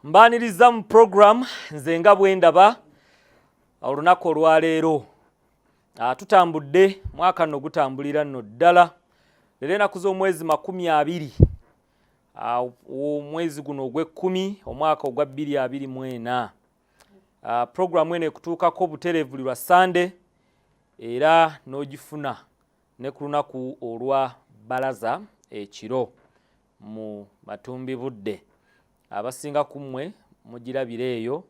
Mbaniriza mu program nze nga bwendaba olunaku olwaleero tutambudde mwaka nno gutambulira nno ddala leero enaku z'omwezi 20 omwezi guno ogw'ekkumi omwaka ogwa 2024 program eno ekutuukako butereevu lwa Sunday era n'ogifuna ne ku lunaku olwa balaza ekiro mu matumbi budde abasinga kummwe mugirabira eyo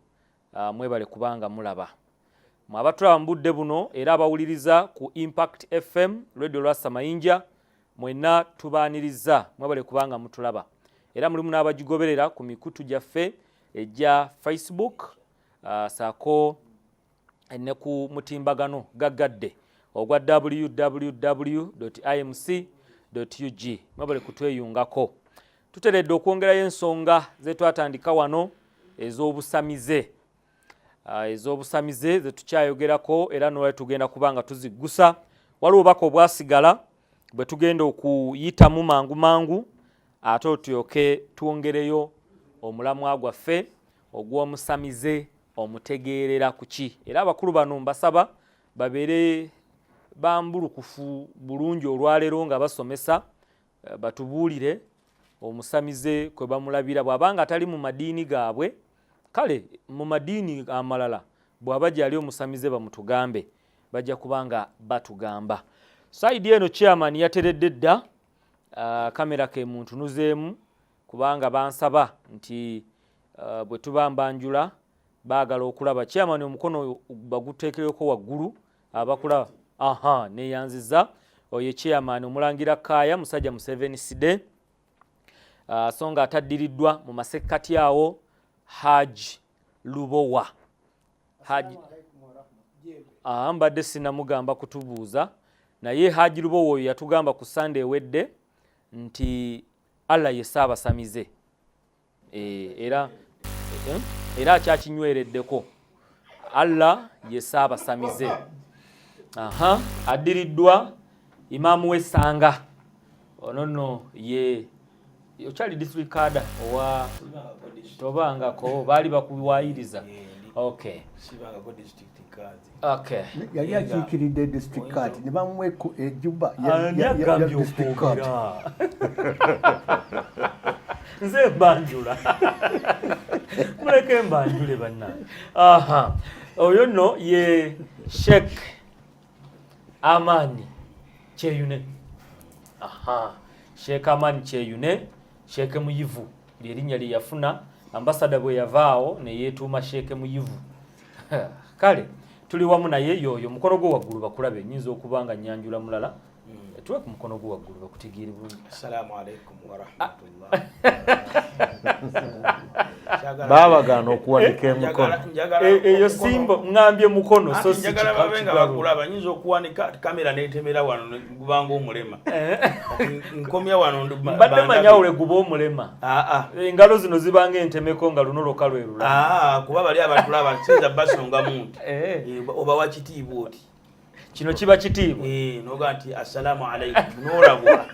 mwebale kubanga mulaba mwabatulaba mu budde buno era abawuliriza ku Impact FM Radio Rasta Mayinja mwenna tubaaniriza mwebale kubanga mutulaba era mulimu n'abagigoberera ku mikutu gyaffe ejja Facebook saako ne ku mutimbagano gaggadde ogwa www.imc.ug mwebale kutweyungako tuteredde okwongerayo ensonga ze twatandika wano ez'obusamize ze tukyayogerako era n'olwali tugenda kubanga tuziggusa waliwo obubaka obwasigala bwe tugenda okuyitamu mangu ate otulyoke twongereyo omulamwa gwaffe ogw'omusamize omutegeerera ku ki era abakulu bano mbasaba babeere bambulukufu bulungi olwaleero nga basomesa batubuulire omusamize kwe bamulabira bw'abanga atali mu madiini gaabwe kale mu madiini amalala bw'aba gyali omusamize bamutugambe bajja kubanga batugamba saidi eno chairman yateredde dda kamera ke muntu nuzeemu kubanga bansaba nti bwe tubambanjula baagala okulaba chairman omukono baguteekereko waggulu abakulaba neyanziza oyo chairman omulangira Kaaya musajja Museveni Side songa atadiriddwa mu masekati awo Haji Lubowa mbadde sinamugamba kutubuuza naye Haji Lubowa oyo yatugamba ku Sunday ewedde nti Allah ye Ssaabasamize era akyakinywereddeko Allah ye Ssaabasamize adiriddwa Imaamu w'Essanga ono nno ye Ochali district card owa tobangako bali bakuwayiriza sibanga ko district card yali akikiridde district card ne bamwe ku ejuba ya district card nze banjula muleke mbanjule banna oyo nno ye Sheikh Amani Cheyune Sheikh Amani Cheyune Sheikh Muyivu lyerinnya lye yafuna ambassador bwe yavaawo ne yeetuuma Sheikh Muyivu kale tuli wamu naye yoyo mukono gwo waggulu bakulabe nyinza okubanga nyanjula mulala tuwe ku mukono gwo waggulu bakutegeere bulungi assalamu alaikum wa rahmatullah baba gano okuwanika emikono eyo simbo ngambye mukono so si njagala babenga bakulaba nyinza okuwanika kamera netemera wano gubanga omulema nkomya wano mbadde manyawule guba omulema engalo zino zibanga entemeko nga luno lokalwerula kuba bali abatulaba sinza basonga muntu oba wakitiibwa oti kino kiba kitiibwa noga nti assalamu alaikum nolabwa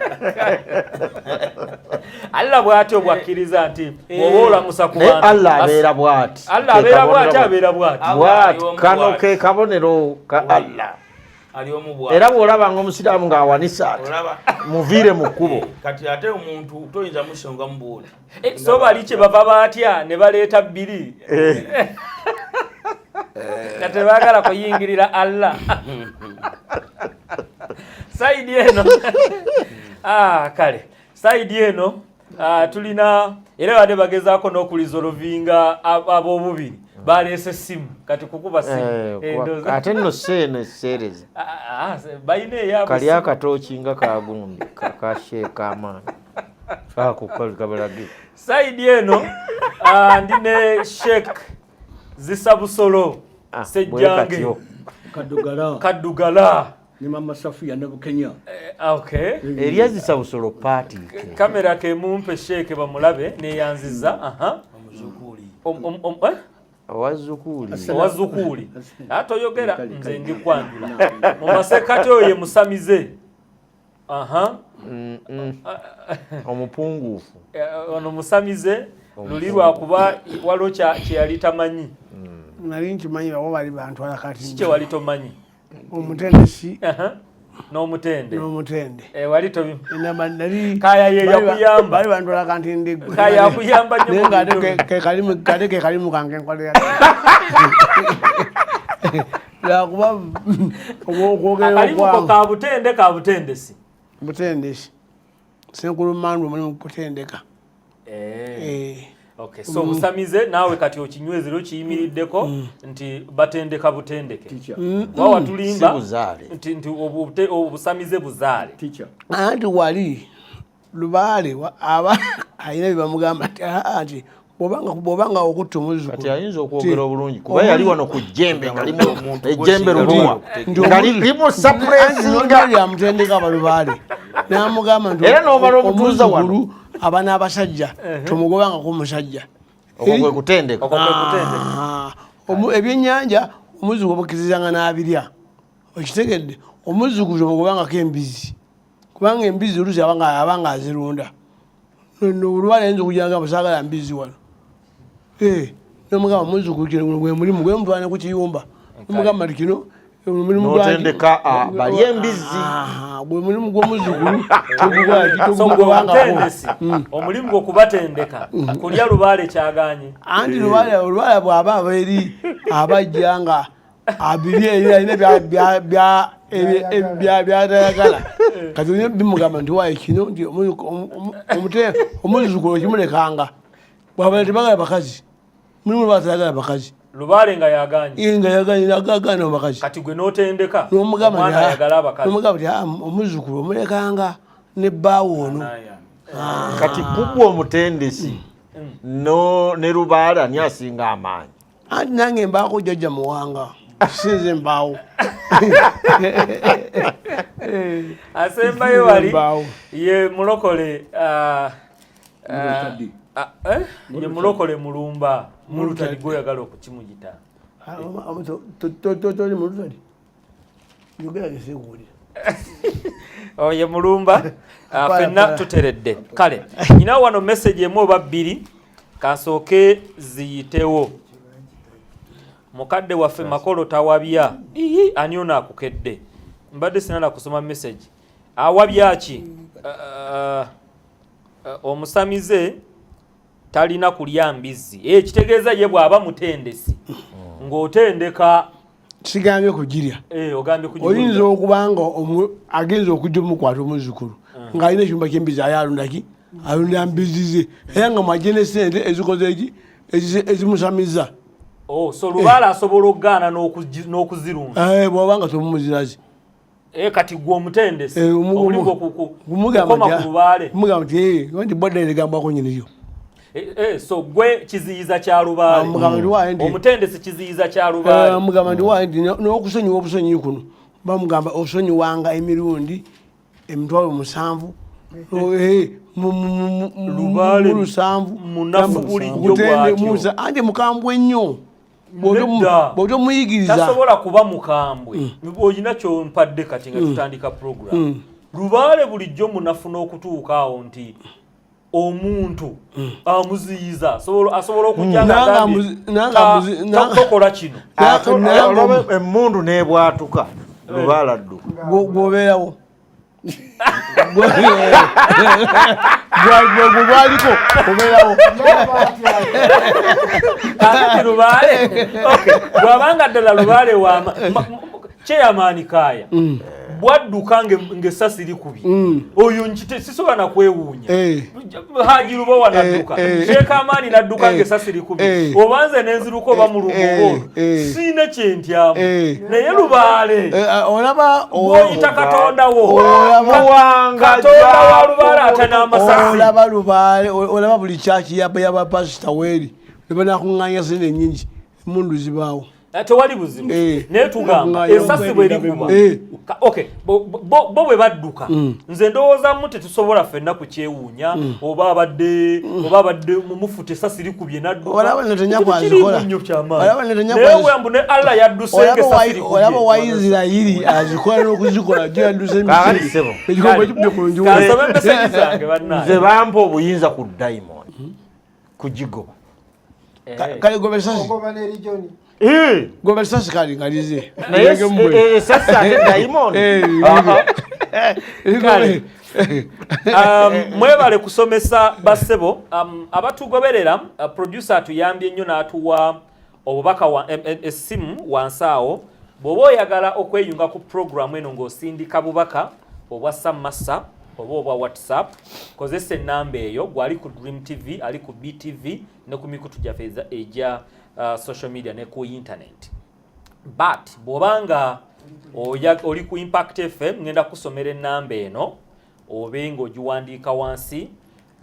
Allah bw'atyo bwakkiriza nti oba olamusa ku bantu Allah abeera bw'ati abeera bw'ati kano ke kabonero ka Allah era bw'olaba ng'omusiraamu ng'awanisa ati muviire mu kkubo kati ate omuntu toyinza musonga mubuuli so bali kye bava batya ne baleeta bbiri kati baagala kuyingirira Allah saidi eno kale saidi eno tulina era bade bagezaako n'okulizolovinga ab'obubiri baleese essimu kati kukuba simu ate nno seeno eseereza balina eyabo kali akatooki nga kagundi kakasheeka amaanyi kabalage saidi eno ndine Sheikh Zisabusolo Sejjange Kaddugala ni mama Safia ne Bukenya Eliya Zisabusolo party kamera ke mumpe Sheikh bamulabe neyanziza owazukuli atoyogera nze ndi kwanjula mu masekati oyo ye Musamize omupunguufu ono Musamize luli lwakuba waliwo kyeyali tamanyi nali nkimanyi babo bali bantwala kati kiki wali tomanyi omutendesi n'omutende wali nali kaya ye yakuyamba bali bantwala kanti ndegwe kaya yakuyamba nnyo kate kalimu kange nkolera lwakuba okwogera okwamu kabutendesi butendesi senkulu mandu mulimu kutendeka okay so Omusamize naawe kati okinywezero kiyimiriddeko nti batendeka butendeke wawa tulimba nti Omusamize buzaale anti wali lubaale aba ayina bibamugamba nti bobanga okutta omuzukulu kati ayinza okwogera obulungi kuba yali wano ku jjembe ngalimu ejjembe lubuwa ngalimu suppressinga yamutendeka abalubaale namugamba nti era n'omala omutuuza wano aba n'abasajja tomugobangako omusajja okwo kwe kutendeka ebyennyanja omuzukulu obukirizanga n'abirya okitegedde omuzukulu tomugobangako embizi kubanga embizi oluusi abanga azirunda olwala ayinza okujanga basaagala mbizi wano nomugamba omuzukulu kino gwe mulimu gwe mutwane ku kiyumba nomugamba nti kino notendeka bali embizi gwe mulimu gw'omuzukulu omulimu gw'okubatendeka kulya lubaale kyaganye anti lubaale bw'aba abeeri abajja nga abiri alina byatayagala kati bimugamba nti waayo kino nti omuzukulu okimulekanga bwabala tebagala bakazi mulimu batayagala bakazi lubaale nga yaganye agagana abakazi kati gwe n'otendeka omwana ayagala abakazi nomugamba nti omuzukulu omulekanga ne bbaawo ono kati kubwa omutendesi ne lubaale ani asinga amaanyi anti nange mbaako jjajja muwanga sinze mbaawo asembayo wali ye mulokole ye mulokole mulumba mulutali gwoyagala okukimuyita toli mulutali yogera gesekuwulira oye mulumba fenna tuteredde kale nyina wano message emu oba bbiri kansooke ziyitewo mukadde waffe makolo tawabya ani ono akukedde mbadde sinala kusoma message awabya ki Omusamize talina kulya mbizzi kitegeeza ye bw'aba mutendesi ng'otendeka sigambye kugirya ogambye kugirya oyinza okubanga agenza okujja omukwata omuzukulu ng'alina ekyumba ky'embizi ayalundaki alunda mbizi ze era nga mwajje ne sente ezikoze eki ezimusamiza so lubaala asobola okugaana n'okuzirunda bw'obanga tomumuzirazi kati gwe omutendesi omulimu okukoma ku lubaale kumugamba nti bodda eregambwako nyiniyo so gwe kiziyiza kya lubaale omutendesi kiziyiza kya lubaale mugamba nti waye nti n'okusonyiwa obusonyi kuno bamugamba osonyiwanga emirundi 7,000 lubaale 7 munafu bulijjo bwatyo anti mukambwe nnyo bw'otomuyigiriza tasobola kuba mukambwe olina kyompadde kati nga tutandika program lubaale bulijjo munafu n'okutuuka awo nti omuntu amuziyiza asobola okujjanga tokola kino emmundu n'ebwatuka lubaale adduka bw'obeerawo gwaliko obeerawo kakati lubaale bw'abanga ddala lubaale wama kyeyamaani kaaya bwadduka ng'essasi likubye oyo sisobola nakwewuunya hajiruba wanadduka sheeka amaani nadduka ng'essasi likubye obanze n'enziruka oba mu lugobo siina kyentyamu naye lubaale bw'oyita katonda wo katonda wa lubaale ate n'amasasi olaba lubaale olaba buli kyaki yabapasita weeri ne banakuŋŋaanya sente ennyingi emundu zibaawo tewali buzibu naye tugamba essasi bwe likuba bo bwe badduka nze ndowoozamu tetusobola ffenna kukyewuunya oba abadde mumufute essasi likubye naddukanaye wembu ne Allah yaddusenge essasi likubye olaba wa Isirayiri azikola n'okuzikola gye yadduse ebikombe kibye ku njula nze bampa obuyinza ku diamond kujigoba kale gobe sasi ogoba ne region gobe sasi kali ngalize naye sasa ate diamond mwebale kusomesa bassebo abatugoberera producer atuyambye nnyo n'atuwa obubaka essimu wansaawo bw'oba oyagala okweyunga ku programu eno ng'osindika bubaka obwa sammasa oba obwa whatsapp kozesa ennamba eyo gwali ku DreamTV ali ku BTV ne ku mikutu gyaffe egya social media ne ku internet but bw'obanga oli ku Impact FM ngenda kusomera ennamba eno obe ng'ogiwandiika wansi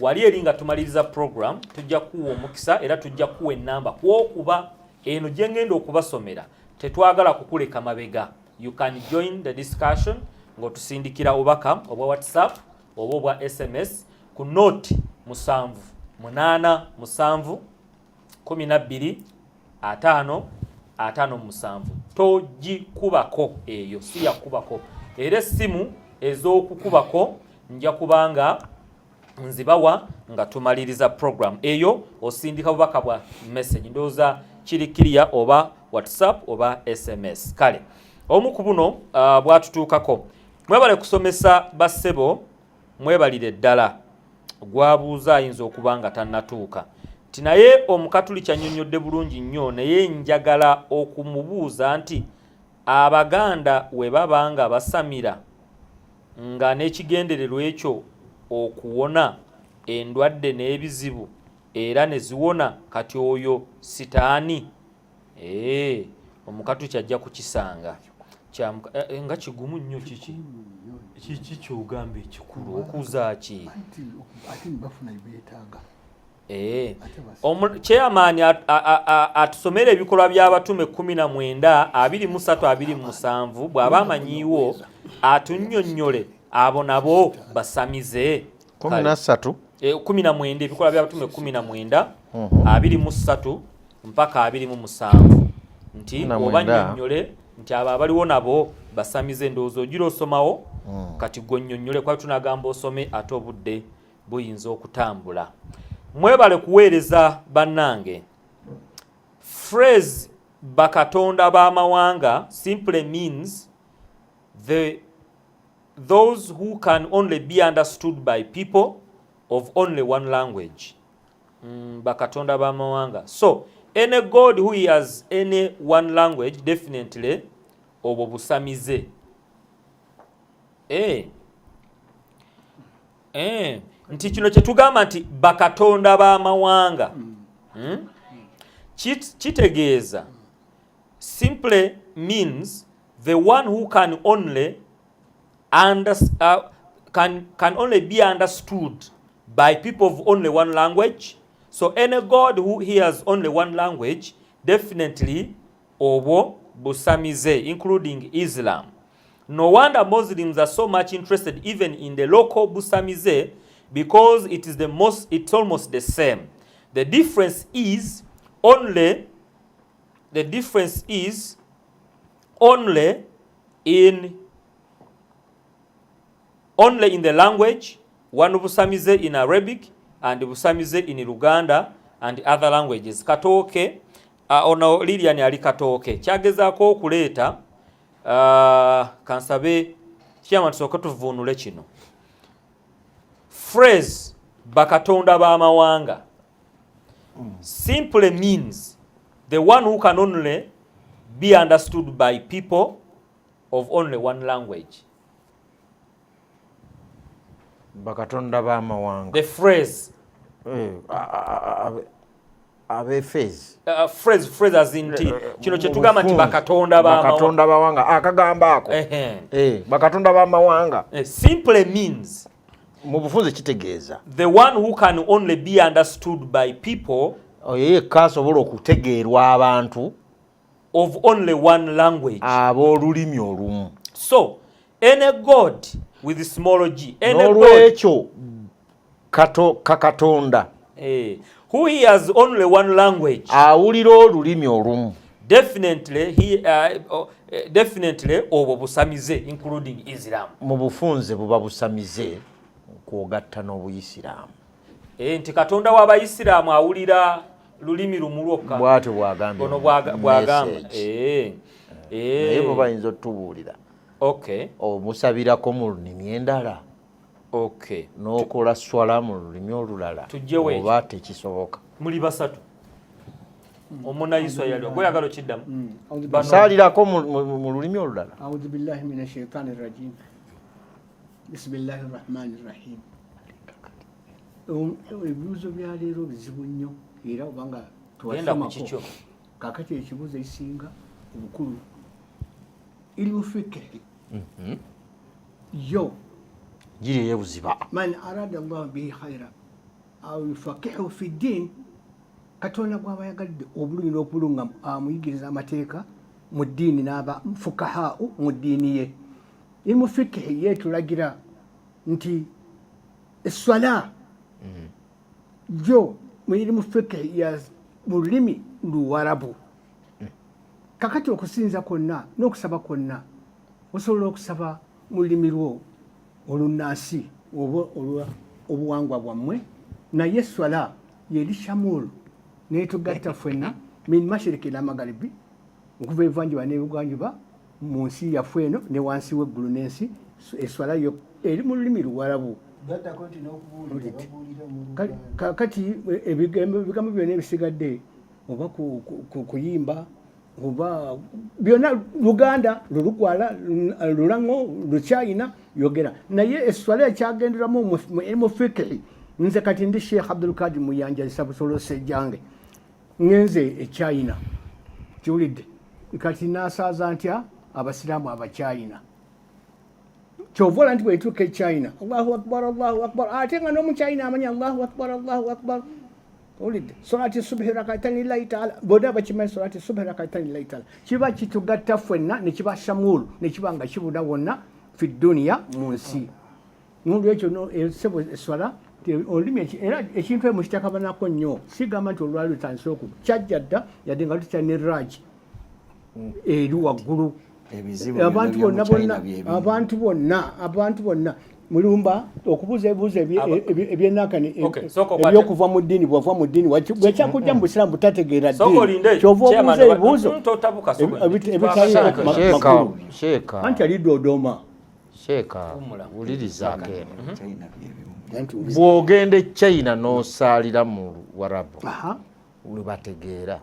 wali eri nga tumaliriza program tujja kuwa omukisa era tujja kuwa ennamba kwokuba eno gye ngenda okubasomera tetwagala kukuleka mabega. You can join the discussion ng'otusindikira obubaka obwa WhatsApp oba obwa SMS ku note 7871255 togikubako eyo si yakubako era essimu ez'okukubako nja kubanga nzibawa nga tumaliriza program eyo osindika bubaka bwa message ndooza kirikiriya oba WhatsApp oba SMS kale omu ku buno bwatutuukako mwebale kusomesa bassebo mwebalire ddala gwabuuza ayinza okuba nga tannatuuka nti naye omukatuli kyannyonnyodde bulungi nnyo naye njagala okumubuuza nti abaganda we baba nga basamira nga n'ekigendererwa ekyo okuwona endwadde n'ebizibu era ne ziwona kati oyo sitaani omukatuli kyajja kukisanga nga kigumu nnyo kiki kyogamba ekikulu okuza ki chairman atusomera ebikolwa by'abatume 19 23 bw'aba amanyiiwo atunnyonnyole abo nabo basamize 13 19 ebikolwa by'abatume 19 23 mpaka 27 nti oba nnyonnyole nti abo abaliwo nabo basamize ndowooza ogira osomawo kati gwe kwa tunagamba osome ate obudde buyinza okutambula. Mwebale kuweereza bannange. Phrase bakatonda b'amawanga simply means those who can only be understood by people of only one language. Bakatonda b'amawanga. So any god who has any one language definitely obwo busamize. Nti kino kye tugamba nti bakatonda b'amawanga. Kitegeeza simply means the one who can only can only be understood by people of only one language. So any god who hears only one language definitely obwo busamize, including Islam. No wonder Muslims are so much interested even in the local busamize, because it's almost the same. The difference is only in the language. One busamize in Arabic and busamize in Uganda and other languages. Katoke ono Lilian ali katoke kyagezaako okuleeta kansabe kyama tusooka tuvunule kino. Phrase bakatonda b'amawanga simply means the one who can only be understood by people of only one language. Bakatonda b'amawanga. The phrase phrase as in kino kye tugamba nti bakatonda b'amawanga akagamba ako bakatonda b'amawanga simply means mu bufunze kitegeeza the one who can only be understood by people yekka asobola okutegeerwa abantu of only one language, ab'olulimi olumu. So any god with small g, any god kakatonda who hears only one language, awulira olulimi olumu, definitely obwo busamize, including Islam. Mu bufunze buba busamize kwogatta n'Obuyisiraamu. nti Katonda w'Abayisiraamu awulira lulimi lumu lwokka bw'atyo bw'agambye ono bw'agamba naye bo bayinza otubuulira omusabirako mu lulimi endala n'okola swala mu lulimi olulala oba tekisoboka muli basatu omunayiswa yali gweyagala okiddamu basaalirako mu lulimi olulala audhu billahi mina shaitani rajim bismillahi rahmani rahim ebibuuzo bya leero bizibu nnyo era obanga twasomako kakati ekibuuzo ekisinga obukulu ilmu fikihi yo giri eyebuziba man arada allahu bihi khaira au yufakihu fi ddin Katonda bw'aba yagadde obulungi n'okulunga amuyigiriza amateeka mu ddiini n'aba fukahaau mu ddiini ye ilmu fikihi yeetulagira nti esswala jo mu ilmu fikihi ya mu lulimi luwarabu kakati okusinza kwonna n'okusaba kwonna osobola okusaba mu lulimi lwo olunnansi obuwangwa bwammwe naye esswala yeri shamulu netugatta ffenna min mashiriki n'amagaribi okuva ebuvanjuba n'ebugwanjuba mu nsi yaffe eno ne wansi w'eggulu n'ensi esswala yo eri mu lulimi luwarabu kati ebigambo byonna ebisigadde oba kuyimba oba byonna luganda lulukwala lulango luchina yogera naye esswala ekyagenderamu mu fikihi nze kati ndi Sheikh Abdul Kadir Muyanja lisabusolo sejjange ngenze China kiwulidde kati nasaaza ntya abasiraamu abachina kyovola nti bwetuuka China Allahu akbar ate nga n'omuchina amanya Allahu akbar olidde solati subhi rakatani lillahi ta'ala bonna bakimanyi solati subhi rakatani lillahi ta'ala kiba kitugatta ffenna ne kiba shamulu ne kiba nga kibuna wonna fi dunia mu nsi mundu ekyo sebo eswala olulimi era ekintu emukitakabonako nnyo sigamba nti olwali lutandise oku kyajja dda yadde nga lutya ne raji eri waggulu abantu bonna mulumba okubuuza ebibuuzo ebyenakani ebyokuva mu ddiini bwava mu ddiini bwekyakujja mu busiraamu butategeera ddiini kyova obuuza ebibuuzo ebitali makulu anti ali Dodoma wulirizaako bw'ogenda e China n'osaalira mu Warabu lwebategeera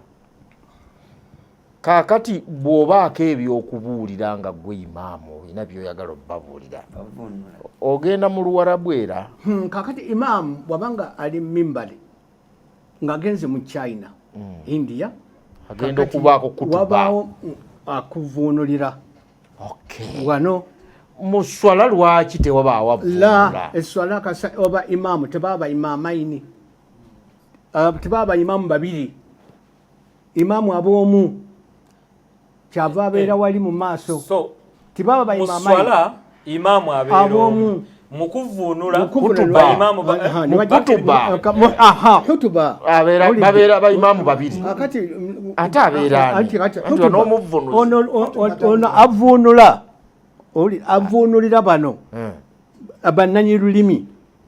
kaakati bw'obaako ebyokubuulira nga gwe imaamu olina byoyagala obbabuulira ogenda mu Luwarabu era kaakati imaamu bw'abanga ali mimbali ng'agenze mu China India agenda okubaako kutuba wabaawo akuvuunulira wano mu swala lwaki tewabaawo avuunula esswala oba imaamu tebaaba imaamaini tebaaba imaamu babiri imaamu ab'omu kyava abeera wali mu maaso tibaba muswala imaamu abeera mu kuvuunula hutuba babeera ba imaamu babiri ate abeera ono avuunula avuunulira bano abannanyi lulimi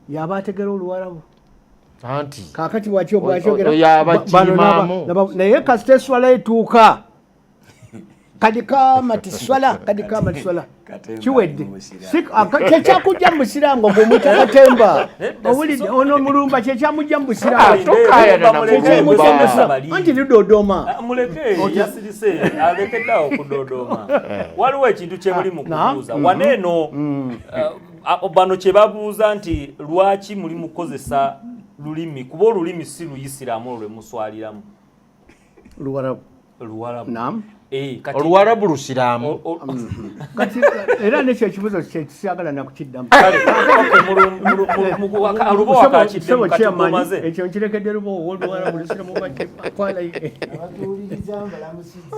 yaba ategera Oluwarabu anti kakati bwaki obwakyogera naye kasita eswala etuuka kadikaamati swala kiwedde kyekyakujja mu busiraamu ng'omwita Katemba owulidde ono mulumba kyekyamujja mu busiraamu anti ni Dodoma muleke yasirise alekeddawo ku Dodoma waliwo ekintu kye muli mu kubuuza waneeno bano kye babuuza nti lwaki muli mukozesa lulimi kuba olulimi si luyisiraamu olwe muswaliramu Luwarabu naam Oluwarabu lusiraamu era nekyo ekibuuzo kyekisagala nakukiddamu ekyo nkirekedde luba ow'Oluwarabu lusiramu abatuuliriza mbalamusizza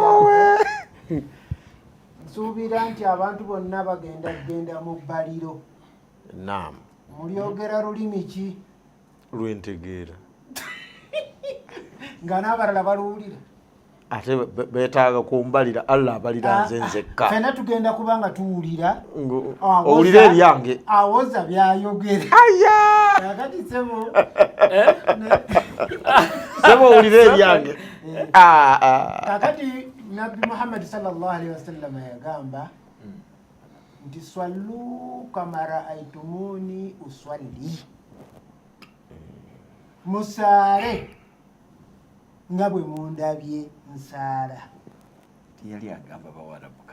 nsuubira nti abantu bonna bagenda mu bbaliro naam mulyogera lulimi ki lwentegeera nga n'abalala baluwulira ate betaaga kumbalira Allah abalira nze nzekka fena tugenda kubanga tuwulira owulira ebyange awoza byayogera aya kakati sebo sebo owulira ebyange kakati Nabbi Muhammad sallallahu alaihi wasallam yagamba nti swallu kama raaitumuni uswalli musale nga bwe mundabye nsaala yali agamba bawarabu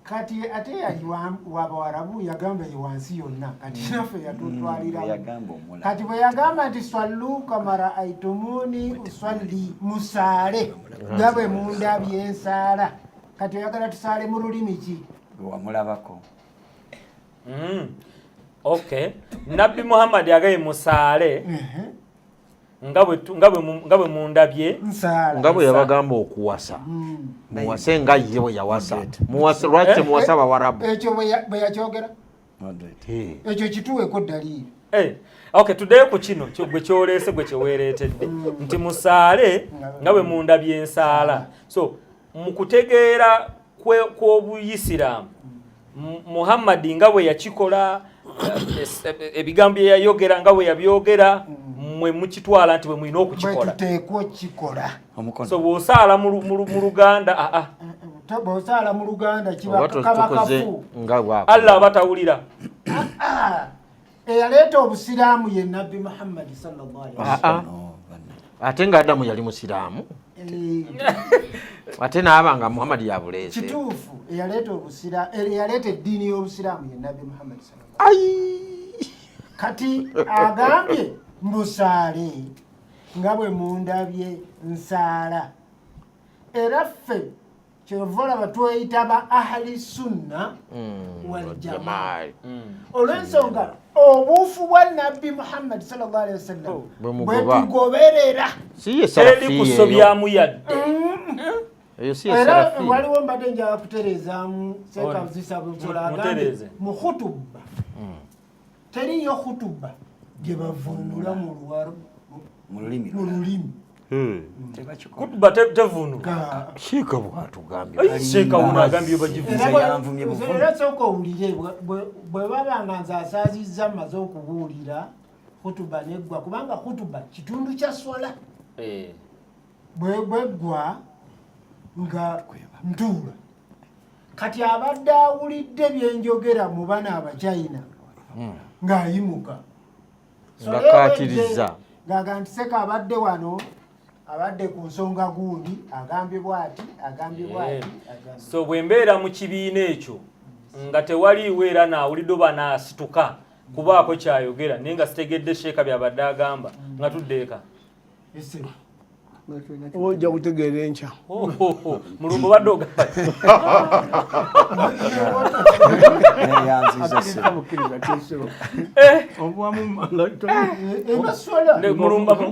kati ate yali wabawarabu yagamba ye wansi yonna kati naffe yatutwalira kati bwe yagamba nti swallu kama raaitumuni uswalli musaale nga bwe mundabye nsaala kati oyagala tusaale mu lulimi ki wamulabako okay Nabbi Muhammad yagaye musaale nga bwe mundabye nga bwe yabagamba okuwasa muwase nga ye bwe yawasa muwase lwaki muwasa bawarabu ekyo bwe yakyogera ekyo kituweeko ddaliiri okay tuddeyo ku kino gwe kyoleese gwe kyeweereetedde nti musaale nga bwe mundabye ensaala so mu kutegeera kw'obuyisiraamu Muhammad nga bwe yakikola ebigambo bye yayogera nga bwe yabyogera mwe mukitwala nti bwe mulina okukikola tuteekwa okukikola so bw'osaala mu Luganda bw'osaala mu Luganda kiba kabakafu Allah abatawulira eyaleeta obusiraamu ye Nabbi Muhammad sallallahu alaihi wasallam ate nga Adamu yali musiraamu ate n'abanga Muhammad yabuleese kituufu eyaleeta eddiini y'obusiraamu ye Nabbi Muhammad sallallahu alaihi wasallam kati agambye musaale nga bwe mundabye nsaala era ffe kyova olaba tweyita ba ahli sunna wal jamaa olw'ensonga obuufu bwa Nabbi Muhammad sallallahu alaihi wasallam bwe tugoberera teri kusobyamu yadde era waliwo mbadde njala kutereezaamu sekazisabula agambe mu khutuba teriyo khutuba gye bavunula mu lulimi kutuba tevunuka sheeka bwatugambye sheeka unagambye bagivuze era sooka owulire bwe babanga nze asaazizza mmaze okubuulira khutuba neggwa kubanga khutuba kitundu kya swala bweggwa nga ntuula kati abadde awulidde byenjogera mu bana abachina ng'ayimuka ngakatiriza ngaga nti seka abadde wano abadde ku nsonga gundi agambye bwati so bwe mbeera mu kibiina ekyo nga tewaliiwo era naawulidde oba naasituka kubaako kyayogera naye nga sitegedde sheeka byabadde agamba nga tuddeeka ojja kutegeera enkya mulumbu badde ogamba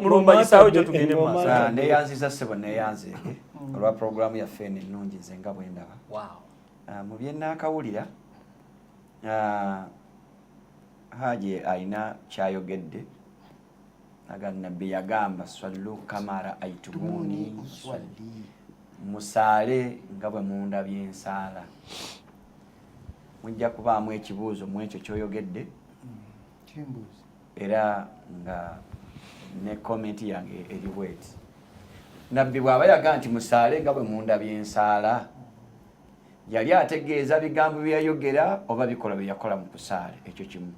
mulumba gisaawe gyo tugende mu maaso neyanziza ssebo neyanzeeke olwa puroguramu yaffe eno ennungi nze nga bwe ndaba mu bye nnaakawulira Haji ayina kyayogedde aga Nabbi yagamba swallu kama raaitumuni musaale nga bwe mundabye ensaala mujja kubaamu ekibuuzo mu ekyo kyoyogedde era nga ne komenti yange eri bweti Nabbi bw'aba yaga nti musaale nga bwe mundabye ensaala yali ategeeza bigambo bye yayogera oba bikola bye yakola mu kusaala ekyo kimu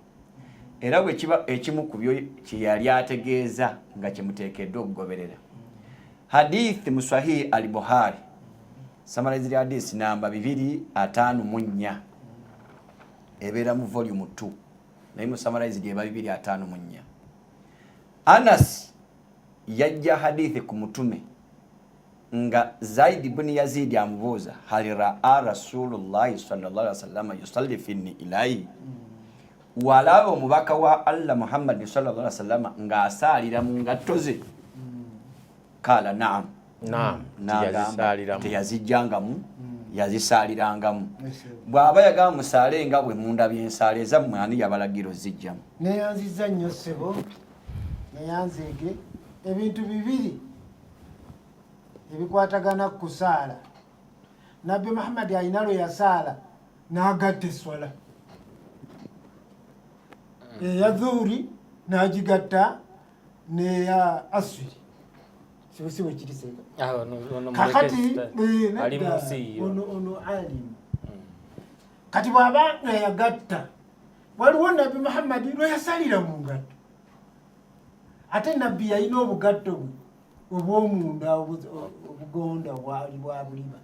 era bwe kiba ekimu ku byo kye yali ategeeza nga kimuteekeddwa okugoberera hadithi mu Sahih al-Bukhari summarized hadith namba 254 ebeera mu volume 2 naye mu summarized eba 254 Anas yajja hadithi ku mutume nga Zaid ibn Yazid amubuuza hal ra'a Rasulullah sallallahu alaihi wasallam yusalli fi ilahi wala omubaka wa Allah Muhammad sallallahu alaihi wasallam nga asaalira mu ngatto ze kala naam teyazijjangamu yazisalirangamu bw'aba yagamba musaale nga bwe mundabye ensaale zammwe ani yabalagiro zijjamu neyanziza nnyo ssebo neyanzeege ebintu bibiri ebikwatagana ku saala nabbi Muhammad ayinalo ya saala n'agatta eswala eya dhuhuri n'agigatta neya asiri siwe kiriseka kakati ono alimu kati bw'aba yagatta waliwo nabbi Muhammad lwe yasalira mu ngatto ate nabbi yalina obugatto bwe obw'omunda obugonda bwali bwa buliba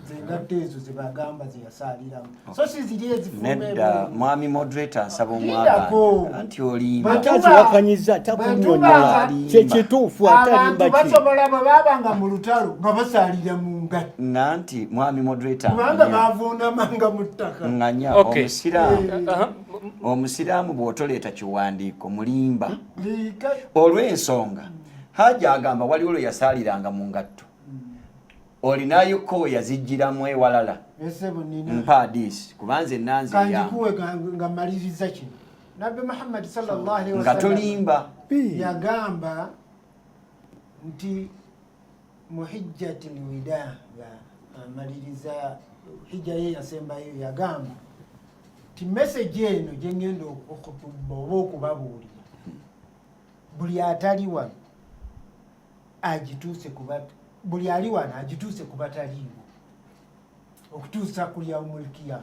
zengatto ezo zebagamba zeyasaliramu so siziri nedda mwami moderator asaba omwagana anti olimba takiwakanyiza takunyonyola kyekituufu atalimba ki basobola bwe babanga mu lutalo nga basalira mu ngatto nanti mwami moderator kubanga bavundamanga mu ttaka nganya omusiraamu bw'otoleeta kiwandiiko mulimba olw'ensonga Haji agamba waliwo lwe yasaliranga mu ngatto olinayo ko yazijjiramu ewalala mpa hadisi kubanze nanzi yange kanjikuwe nga maliriza kino nabbi Muhammad sallallahu alaihi wasallam nga tolimba yagamba nti muhijjatil wida maliriza hijja ye yasembayo yagamba ti message eno gye ngenda okutuba oba okubabuulira buli atali wano agituuse kubata buli ali wano agituuse kubataliiwo okutuusa kulya umulkiya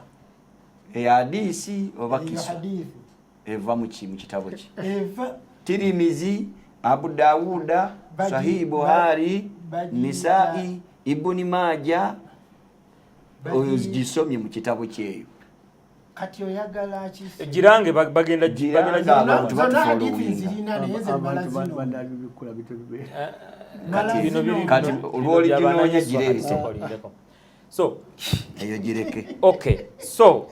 hadisi oba kiso eva mu kitabo ki Tirimizi Abu Dawuda Sahih Buhari Nisa'i Ibn Majah ogisomye mu kitabo kyeyo kati oyagala ki girange bagenda abantu kati olwoli ginoonya gireze so eyo gireke so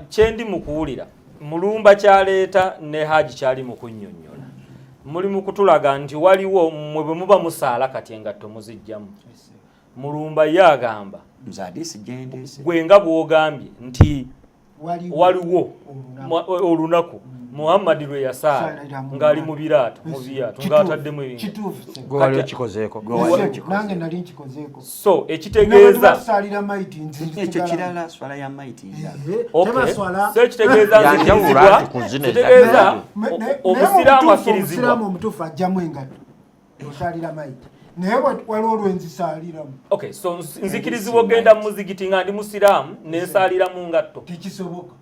kyendi mukuwulira mulumba kyaleeta ne Haji kyali mu kunnyonnyola muli mu kutulaga nti waliwo mmwe bwe muba musaala kati engatto muzijjamu mulumba ye agamba mzadisi gendese gwe nga bw'ogambye nti waliwo olunaku Muhammad lwe yasaala ng'ali mu biraato ng'ataddemu ebintu gwali kikozeeko nange nali nkikozeeko so ekitegeeza salira maiti nzi ekyo kirala swala ya maiti so ekitegeeza nzikizibwa kitegeeza omusiraamu akkirizibwa omutuufu ajjamu engatto osalira maiti naye waliwo lwenzisaliramu so nzikirizibwa ogenda mu muzigiti nga ndi musiraamu nensaalira mu ngatto tekisoboka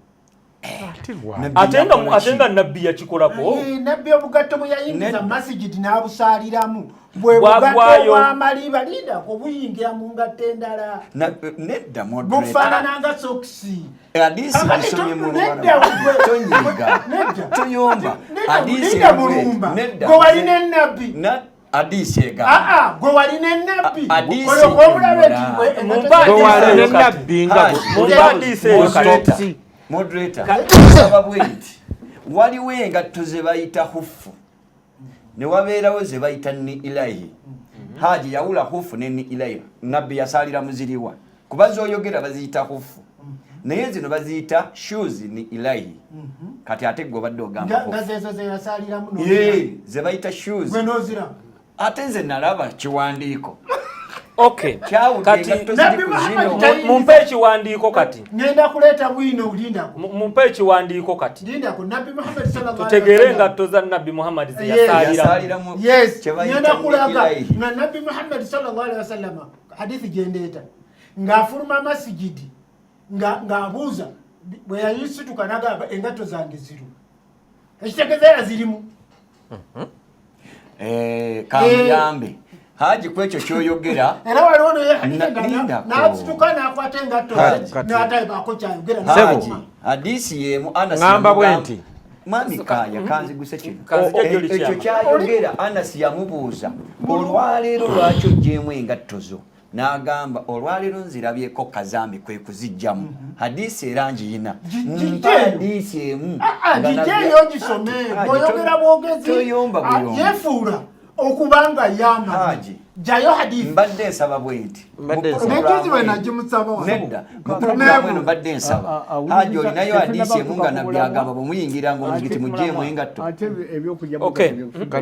ate nga nabbi yakikolako nabbi obugatto bwe yayingiza masigidi n'abusaliramu bwe bugatto bwamaliba lindako buyingira mu ngatto endala nedda bufaanananga sokisi hadisi bisomye mu tonyiga toyomba hadisi mulumba gwe walina ennabbi hadisi egamba gwe walina ennabbi hadisi moderator sababu eti waliwo engatto ze bayita hufu ne wabeerawo ze bayita ni ilahi Haji yawula hufu ne ni ilahi nabbi yasalira muziriwa kuba z'oyogera baziyita hufu naye zino baziyita shoes ni ilahi kati ate gwe obadde ogamba ze bayita shoes ate nze nalaba kiwandiiko kati mumpe ekiwandiiko kati ngenda kuleeta bwino ulindako mumpe ekiwandiiko kati lindako nabbi Muhammad sallallahu alaihi tutegeere engatto za nabbi Muhammad zeyasaaliramu ngenda kulaga na nabbi Muhammad sallallahu alaihi wasallam hadithi gendeeta ng'afuluma masigidi ng'abuuza bwe yayisituka n'agamba engatto zange ziru ekitegeeza zirimu kamuyambe Haji kwekyo kyoyogera era waliwo n'asituka n'akwata engatto n'atayibaako kyayogera Haji hadisi yemu ngamba bwe nti mwami kaya kanziguse kino ekyo kyayogera Anasi yamubuuza olwaleero lwaki oggyemu engatto zo n'agamba olwaleero nzirabyeko kazambi kwe kuzijjamu hadisi era njiyina hadisi emu gijeyo gisome bw'oyogera bwogezi yefuula okubanga yama Haji jayo hadithi mbadde nsaba bwenti nekezi we nagimusaba wa nedda muprogramu eno mbadde nsaba Haji olinayo hadisi emu nga nabbi agamba bwe muyingiranga omuzikiti muggyemu engatto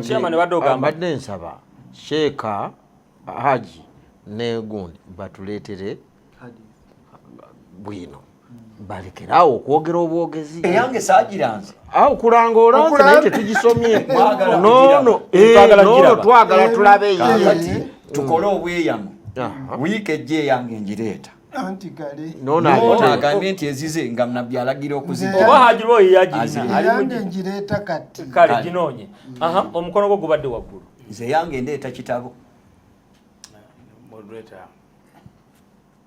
chairman wadde ogamba mbadde nsaba Sheeka Haji ne gundi batuleetere bwino balekerawo okwogera obwogezi eyange saagiranze awo kulanga olanze naye tetugisomye nono twagala tulabe kati tukole obweyamu wiiki ejja eyange ngireeta agambye nti ezize nga nabbi alagira oba hajirwa oyo yange ngireeta kati kale ginoonye omukono gwo gubadde waggulu nze yange ndeeta kitabo moderator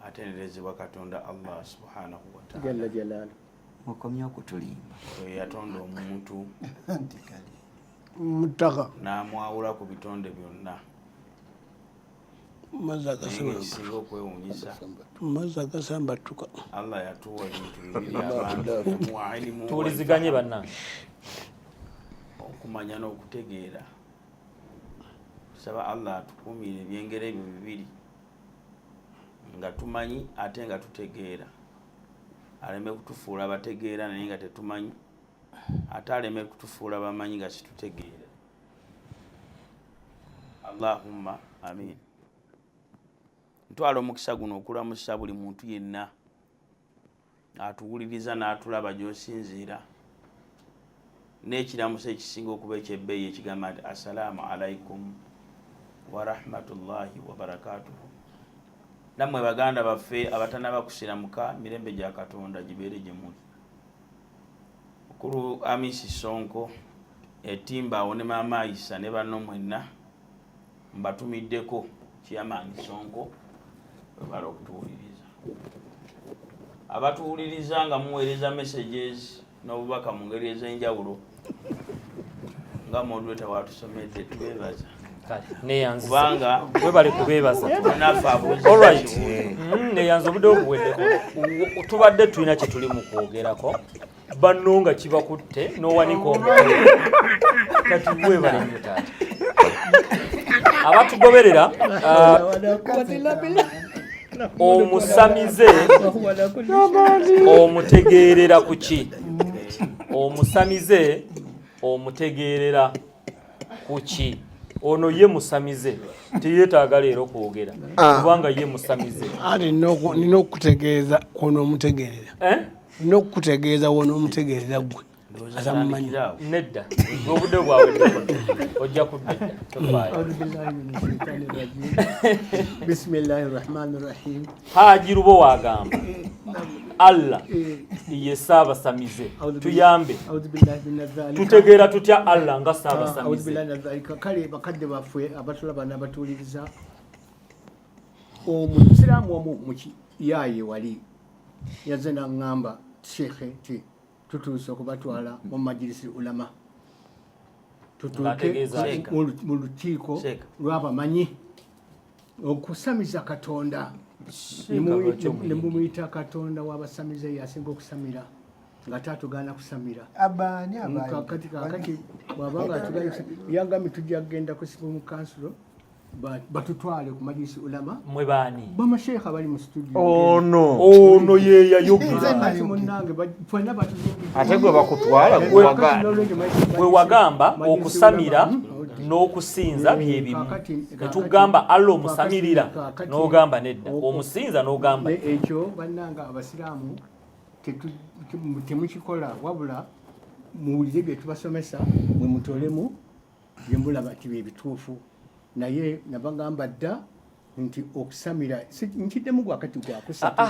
atenderezebwa Katonda Allah subhanahu wa ta'ala mukomye okutulimba yatonda omuntu mutaka n'amwawula ku bitonde byonna ekisinga okwewuunyisa mazagasambatuka Allah yatuwa ebintu bibiri abantu wa ilimu tuwuliziganye bannange okumanya n'okutegeera tusaba Allah atukuumire ebyengero ebyo bibiri nga tumanyi ate nga tutegeera aleme kutufuula abategeera naye nga tetumanyi ate aleme kutufuula bamanyi nga situtegeera. Allahumma amin. Ntwala omukisa guno okulamusa buli muntu yenna atuwuliriza n'atulaba gy'osinziira n'ekiramuso ekisinga okuba ekyebbeeyi ekigamba nti assalaamu alaikum wa rahmatullahi wa barakatuhu. Nammwe baganda baffe abatanaba kusiramuka mirembe gya Katonda gibeere gye muli. Mukulu Amisi Sonko etimba awo ne Maama Aisha ne banno mwenna mbatumiddeko Chairman Sonko bala okutuwuliriza. Abatuwuliriza nga muweereza messages n'obubaka mu ngeri ez'enjawulo nga moderator watusomedde tubeebaza. Kubanga we bali kubeebaza alright neyanza obudde obuweddeko tubadde tulina kye tuli mu kwogerako banno nga kibakutte n'owanika omutwe kati we bali nnyo taata abatugoberera omusamize omutegeerera ku ki? Omusamize omutegeerera ku ki? Ono ye musamize teyeetaaga leero kwogera kubanga ye musamize ate nina okukutegeeza kono omutegeerera nina okukutegeeza wona omutegeerera gwe azamumanyi nedda obudde bwawe ojja kuddedda bismillahirrahmanirrahim. Hajirubo wagamba Allah ye Ssaabasamize tuyambe tutegeera tutya Allah nga Ssaabasamize. Kale bakadde baffe abatulaba n'abatuwuliriza omusiraamu omu mukiyaye wali yazze n'aŋŋamba sheekhe ti tutuuse okubatwala mu majirisi ulama tutuuke mu lukiiko lw'abamanyi okusamiza Katonda ne mumuyita Katonda w'abasamize yasinga okusamira nga tatugana kusamira kakati bwabanga atugana yangambye tujja kugenda ku simu kansulo batutwale ku majlisi ulama mwe baani bamasheekha bali mu studio ono ye yayogera ate gwe bakutwala gwe wagamba okusamira n'okusinza byebimu netugamba Allah omusamirira n'ogamba nedda omusinza n'ogamba ekyo bannanga abasiraamu temukikola wabula muwulire bye tubasomesa mwe mutolemu bye mulaba ti bye bituufu naye nabagamba dda nti okusamira nkiddemu gwakati gwakusatu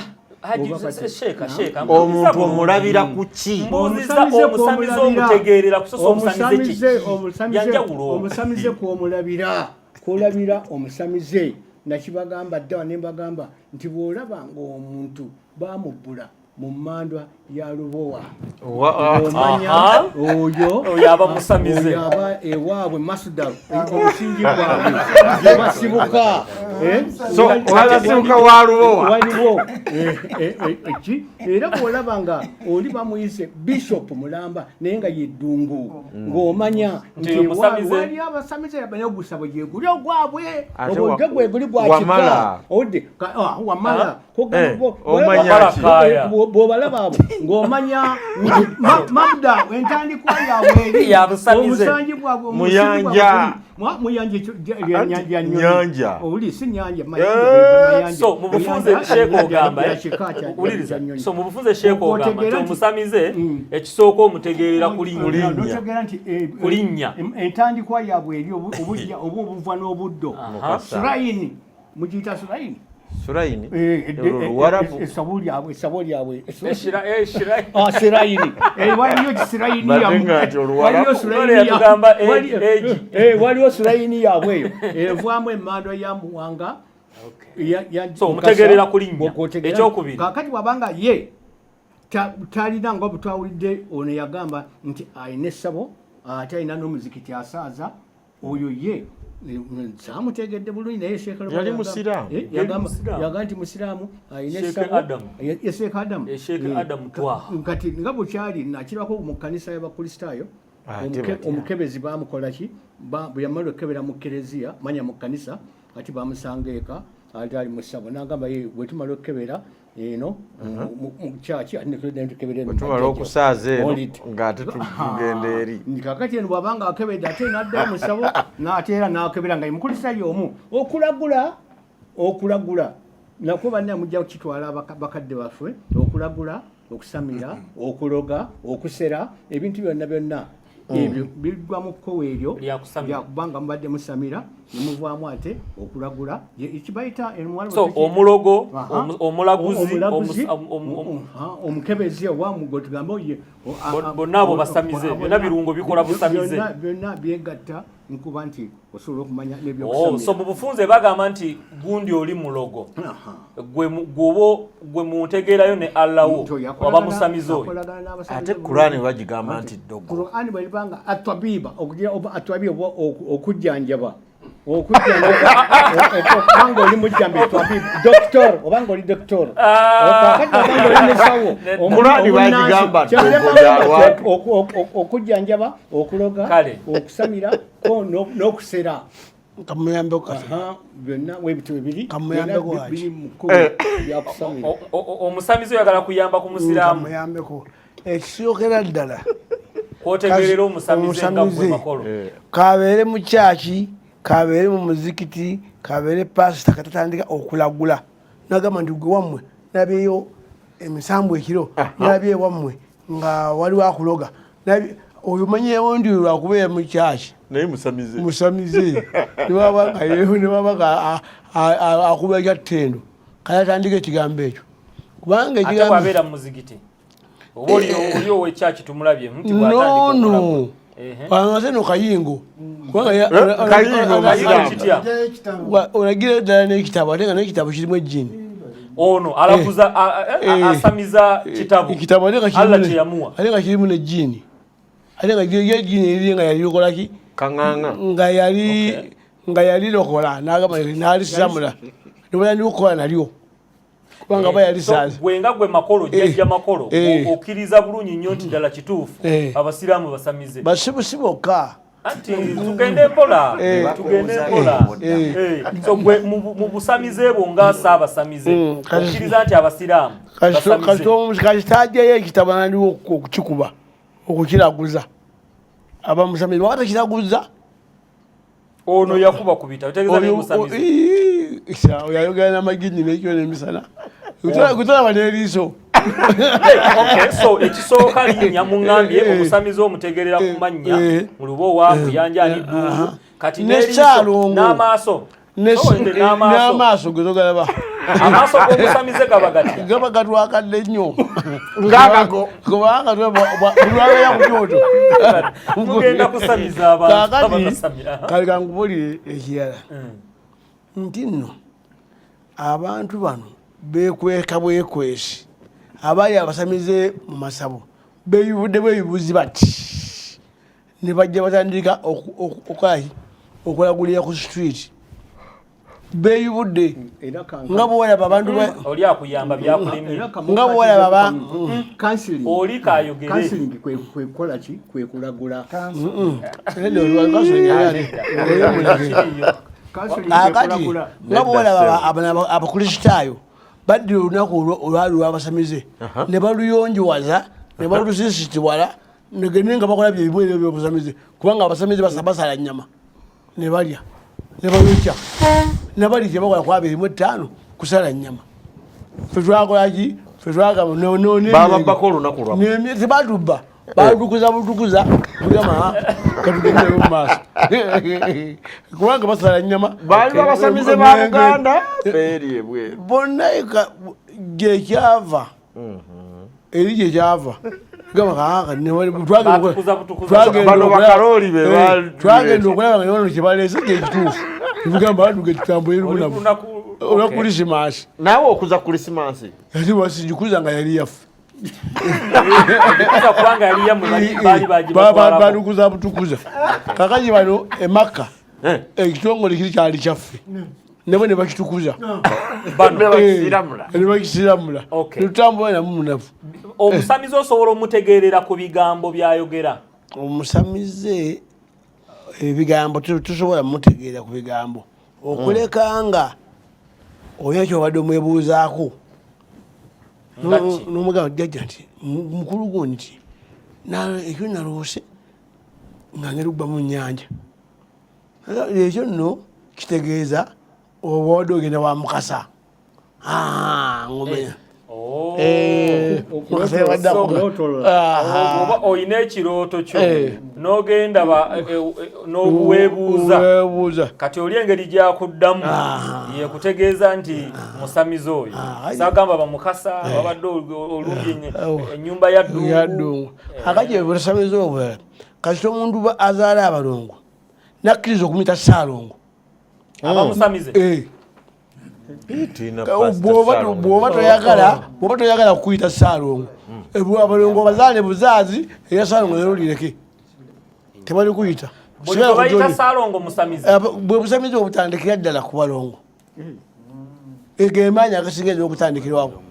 omuntu omulabira ku ki? Omusamize omutegeerera kusosa omusamize omusamize kw'olabira omusamize nakibagamba dda nembagamba nti bw'olaba ng'omuntu bamubbula mu mmandwa ya Lubowa omanya oyo aba musamize aba ewaabwe Masudal omusingi gwabwe gye basibuka so wabasibuka wa Lubowa waliwo era bw'olaba nga oli bamuyise Bishop Mulamba naye nga yeddungu ng'omanya nti wali abasamize abanya ogusabo gye guli ogwabwe obudde gwe guli gwakika odde wamala omanya bw'obalaba abo ng'omanya mabda entandikwa yaabwe eri omusanji gwabwe muyanja muyanja nyanja oli si ennyanja so mu bufunze Sheikh ogamba so mu bufunze Sheikh ogamba nti omusamize ekisooka omutegeerera kulinnya entandikwa yaabwe eri obujja obuva n'obuddo surayini mugiyita surayini Surayini essabo lyabwe sirayini waliyo sirayini waliyo surayini yaabwe eyo evaamu emmandwa ya muwanga so omutegeerera kulinnya ekyokubiri kakati wabanga ye talina nga butwawulidde ono yagamba nti alina essabo ate alina n'omuzikiti asaaza oyo ye samutegedde bulungi naye yali musiraamu yaga nti musiraamu alina Sheikh Adamu kati nga bukyali nakirako mu kkanisa y'abakristaayo omukebezi bamukolaki bwe yamala okukebera mu kereziya manya mu kkanisa kati bamusanga eka ate ali mu ssabo n'agamba ye bwe tumala okukebera eno mu kyaki tumala okusaaza eno ng'ate tugenda eri kakati eno bw'abanga akebedde ate n'adda mu ssabo n'ate era n'akebera nga yemukristaayo omu okulagula nakwo banne mujja kukitwala bakadde baffe okulagula okusamira okuloga okusera ebintu byonna ebyo biggwa mu kkowa eryo lyakubanga mubadde musamira nemuvaamu ate okulagula ekibayita omulogo omulaguzi omukebezi owamugo tugamba oye bonna abo basamize byonna birungo bikola busamize byonna byegatta nkuba nti osobola okumanya so mu bufunze bagamba nti gundi oli mulogo gwe muntegeerayo ne Allahu waba musamize oyo ate Qur'ani bagigamba nti dogo Qur'ani bwebanga atwabiba okujjanjaba okubanga oli mujjambe twabiba doctor obanga oli doctor obanga oli musawo Qur'ani bagigamba okujjanjaba okuloga okusamira n'okusera kamuyambeko byonna webito bibiri kamuyambeko byakusamira omusamize oyagala kuyamba ku musiraamu kamuyambeko ekisookera ddala kwotegerera omusamize nga gwe makolo kabeere mu kyaki kabeere mu muzikiti kabeere pasita katatandika okulagula nagamba nti gwe wammwe nabyeyo emisambu ekiro nabye wammwe nga waliwo akuloga oyo manyeewo ndi lwakubeera mu kyaki naye musamize nebaba akuba ekyattendo katatandika ekigambo ekyo kubanga ate bwabeera mu muzikiti oba oli ow'ekyaki tumulabye nti nono wangaze no kayingo olagira ddala n'ekitabo ate nga n'ekitabo kirimu ejjini ono alakuza asamiza kitabo Allah kyeyamuwa ate nga kirimu n'ejjini ate nga ejjini eriri nga yali lukolaki nga yali lokola n'agamba n'alisamula nebala ndilukola nalyo kubanga bayalisaaza gwenga gwe makolo jjajja makolo okkiriza bulungi nnyo nti ddala kituufu abasiraamu basamize basibusiboka anti tugende mpola so gwe mu busamize bwo ngaasa abasamize okkiriza nti abasiraamu kasitajeyo ekitabo naliwo okukikuba okukiraguza abamusamize wakati kiraguza ono yakuba kubita otegeeza n'emusamize yayogera n'amagini n'ekyo n'emisana kutolaba n'eriiso so ekisooka linnya muŋŋambye omusamize omutegerera ku mannya mu luba owaavu yanjani ddungu kati n'eriiso n'amaaso n'amaaso gezogalaba amaaso g'omusamize gaba gatya gaba gatwakadde nnyo ngagago kubanga bulwabeera ku kyoto tugenda kusamiza abantu ababasamira kale kangubulire ekirala nti nno abantu bano beekweka bwekwesi abaali abasamize mu masabo beeyubudde bweyibuzi bati ne bajja batandika okulagulira ku street beeyubudde nga bwolaba abantu oli akuyamba byakulemye nga bwolaba oli kayogere kwekukola ki kwekulagula akati nga bwolaba abakristaayo baddira olunaku olwali lwabasamize ne baluyonjowaza ne balusisitiwala negende nga bakola byebimu ebyo byobusamize kubanga abasamize basala nnyama ne balya ne bayokya nabali kye bakola ku 25 kusala nnyama ffe twakolaki ffe twagamba bababbako olunaku lwammwe tebatubba badukuza kugamba katugendeyo mu maaso kubanga basala nnyama baali babasamize ba Buganda beeri ebweru bonna gyekyava eri gyekyava twagenda okulaba nga yono kyebaleese kyekituufu tugamba baduga ekitambo erubunamu olwa krisimansi naawe okuza krisimansi ati wasigikuza nga yali yaffe badukuza butukuza kakaki bano emakka ekitongole kiri kyali kyaffe nebo ne bakitukuza ne bakisiramula netutambula namu munafu. Omusamize osobola omutegeerera ku bigambo byayogera? Omusamize ebigambo tusobola mutegeera ku bigambo okuleka nga oyo kyobadde omwebuuzaako n'omugamba jjajja nti mukulu gwo nti ekyo naloose nga ngerugba mu nnyanja ekyo nno kitegeeza obadde ogenda wa mukasa ngomenya oba oyina ekirooto kyo n'ogenda n'obuweebuuza kati oli engeri gyakuddamu yekutegeeza nti musamize oyo sagamba bamukasa babadde olumbye ennyumba yaddungu akajja busamize obwo kasita omuntu azaala abalongo nakkiriza okumuyita Ssaalongo abamusamize bwoba toyagala kukuyita Ssaalongo abalongo bazaale buzaazi era Ssaalongo lero lireke tebali kuyita bwe busamize obutandikira ddala ku balongo egemaanyi akasingeeza okutandikirwako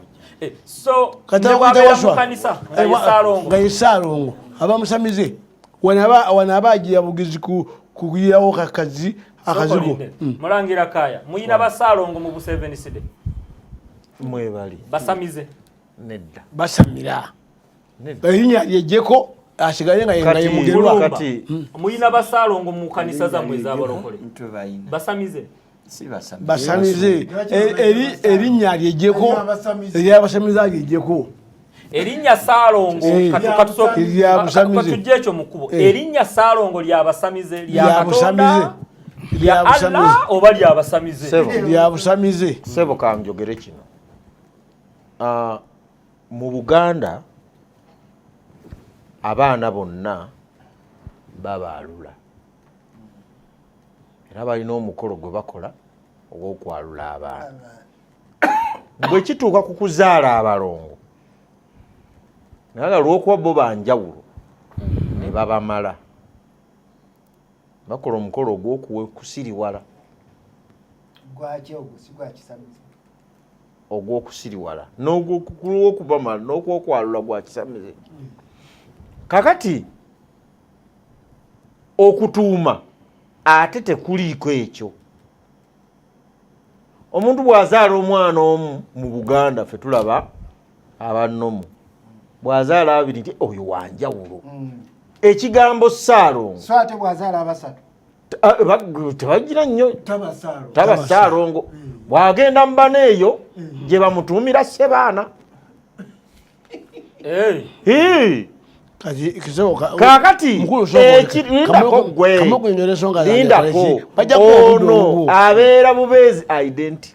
nga ye Ssaalongo abamusamize wanaaba agira bugezi kugirawo kakazi akazigo. Mulangira Kaya muyina basaalongo mu Buseveni side mwebali basamize nedda basamira erinnya lyejjeko asigaye nga yenga yemugerwa kati muyina basaalongo mu kanisa zammwe ez'abalokole basamize basamize erinnya lyejjeko eryabasamize lyejjeko erinnya Ssaalongo katujje ekyo mu kkubo erinnya Ssaalongo lyabasamize lya Allah oba lyabasamize lyabusamize. Sebo kanjogere kino mu Buganda abaana bonna babaalula era balina omukolo gwe bakola ogw'okwalula abaana bwe kituuka ku kuzaala abalongo naye lw'okuba bo banjawulo ne babamala bakola omukolo ogw'okusiriwala ogw'okusiriwala n'ogw'okubamala n'ogw'okwalula gwa kisamize. Kakati okutuuma ate tekuliiko ekyo. Omuntu bw'azaala omwana omu mu Buganda ffe tulaba abannomu bw'azaala abiri nti oyo wanjawulo ekigambo Ssaalongo so ate bw'azaala abasatu tebagira nnyo taba Ssaalongo bw'agenda mu bana eyo gye bamutuumira Ssebaana. Kakati lindako gwe lindako ono abeera bubeezi identity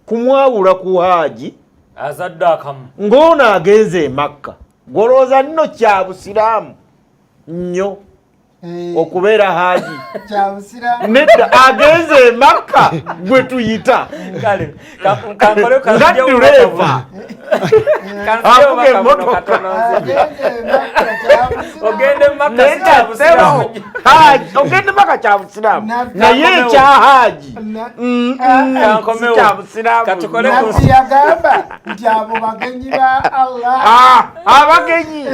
kumwawula ku Haaji azadde akamu ng'ono agenze e Makka golooza nno kya busiraamu nnyo okubeera Haaji nedda agenze e Makka gwe tuyita nga dureeva avuga emmotoka ogende Makka kya busiraamu naye ekya Haaji kya busiraamu. Nabbi yagamba nti abo bagenyi ba Allah abagenyi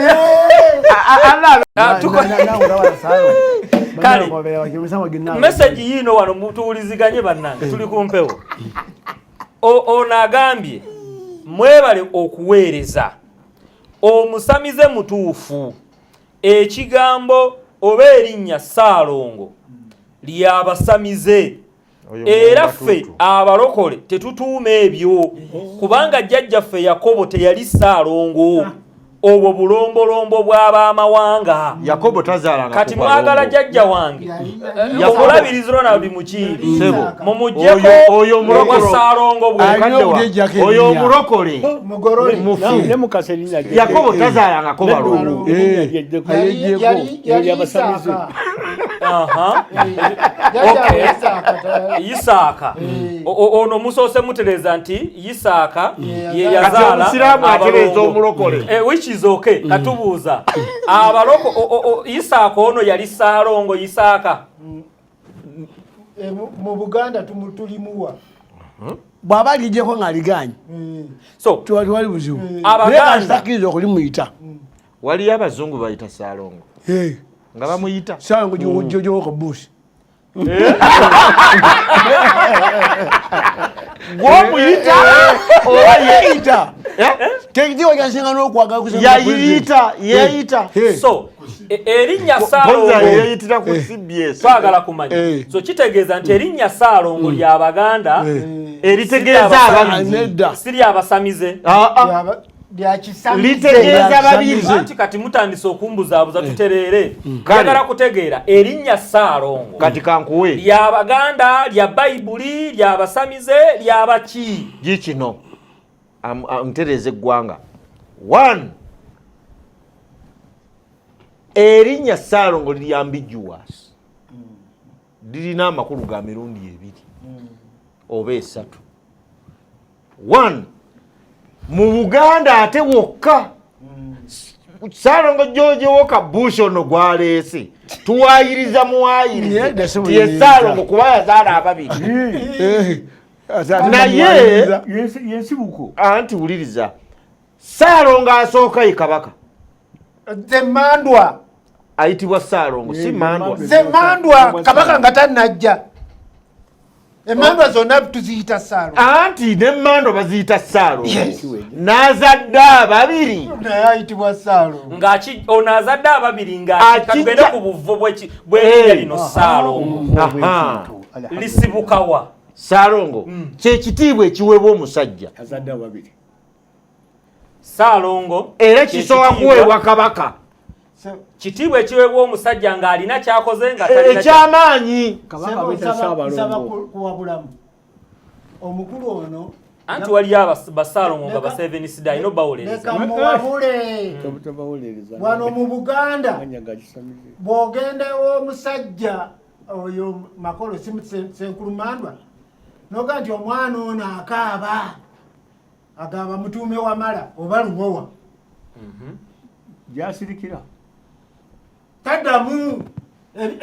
message yino wano mutuwuliziganye bannange tuli ku mpewo ono agambye mwebale okuweereza omusamize mutuufu ekigambo oba erinnya Ssaalongo ly'abasamize era ffe abalokole tetutuuma ebyo kubanga jjajjaffe Yakobo teyali Ssaalongo obwo bulombolombo bw'abamawanga Yakobo tazaalanga kati mwagala jjajja wange obulabirizi Ronald Mukiiri mumuggyeko oyo omulokole Ssaalongo bwe oyo omulokole mufu Yakobo tazaalangako balongo Isaaka ono musoose mutereeza nti Isaaka ye yazaala omusiraamu atereeza omulokole which is okay katubuuza abaloko Isaaka ono yali Ssaalongo Isaaka mu Buganda tumutulimuwa bw'aba alijjeko ng'aliganye so tiwali buzibu Abaganda takiriza okulimuyita waliyo abazungu bayita Ssaalongo nga bamuyita Ssaalongo gy'owoka buusi gw'omuyita oba yeyita tekitiwa kyasinga n'okwagala yeyita so erinnya Ssaalongo yeyitira ku CBS twagala kumanya so kitegeeza nti erinnya Ssaalongo ly'Abaganda eritegeeza ababiri siri abasamize litegeeza babiri anti kati mutandise okumbuzaabuza tutereere njagala kutegeera erinnya Ssaalongo kati kankuwe ly'Abaganda lya Bayibuli ly'abasamize ly'abaki gikino ntereeza eggwanga 1 erinnya Ssaalongo liri ambiguous lirina amakulu ga mirundi ebiri oba esatu 1 mu Buganda ate wokka Ssaalongo George Walker Bush ono gwaleese tuwaayiriza muwaayirize tiye Ssaalongo kuba yazaala ababiri naye yensibuko anti wuliriza Ssaalongo asooka ye kabaka Zemandwa ayitibwa Ssaalongo si Mandwa Zemandwa kabaka nga tannajja Emandwa zonna tuziyita Ssaalongo anti n'emmandwa baziyita Ssaalongo n'azadde ababiri naye ayitibwa Ssaalongo ng'aki ono azadde ababiri ng'akitugende ku buvo bw'erinnya lino Ssaalongo lisibukawa Ssaalongo kyekitiibwa ekiweebwa omusajja azadde ababiri Ssaalongo era kisobola kuweebwa kabaka kitiibwa ekiweebwa omusajja ng'alina kyakoze nga ekyamaanyi kuwabulamu omukulu ono anti waliyo Bassaalongo nga ba7 alina obbawuliriza wano mu Buganda bw'ogendawo omusajja oyo makolo Senkulumandwa noga nti omwana ono akaaba agamba mutuume wamala oba lubowa gyasirikira taddamu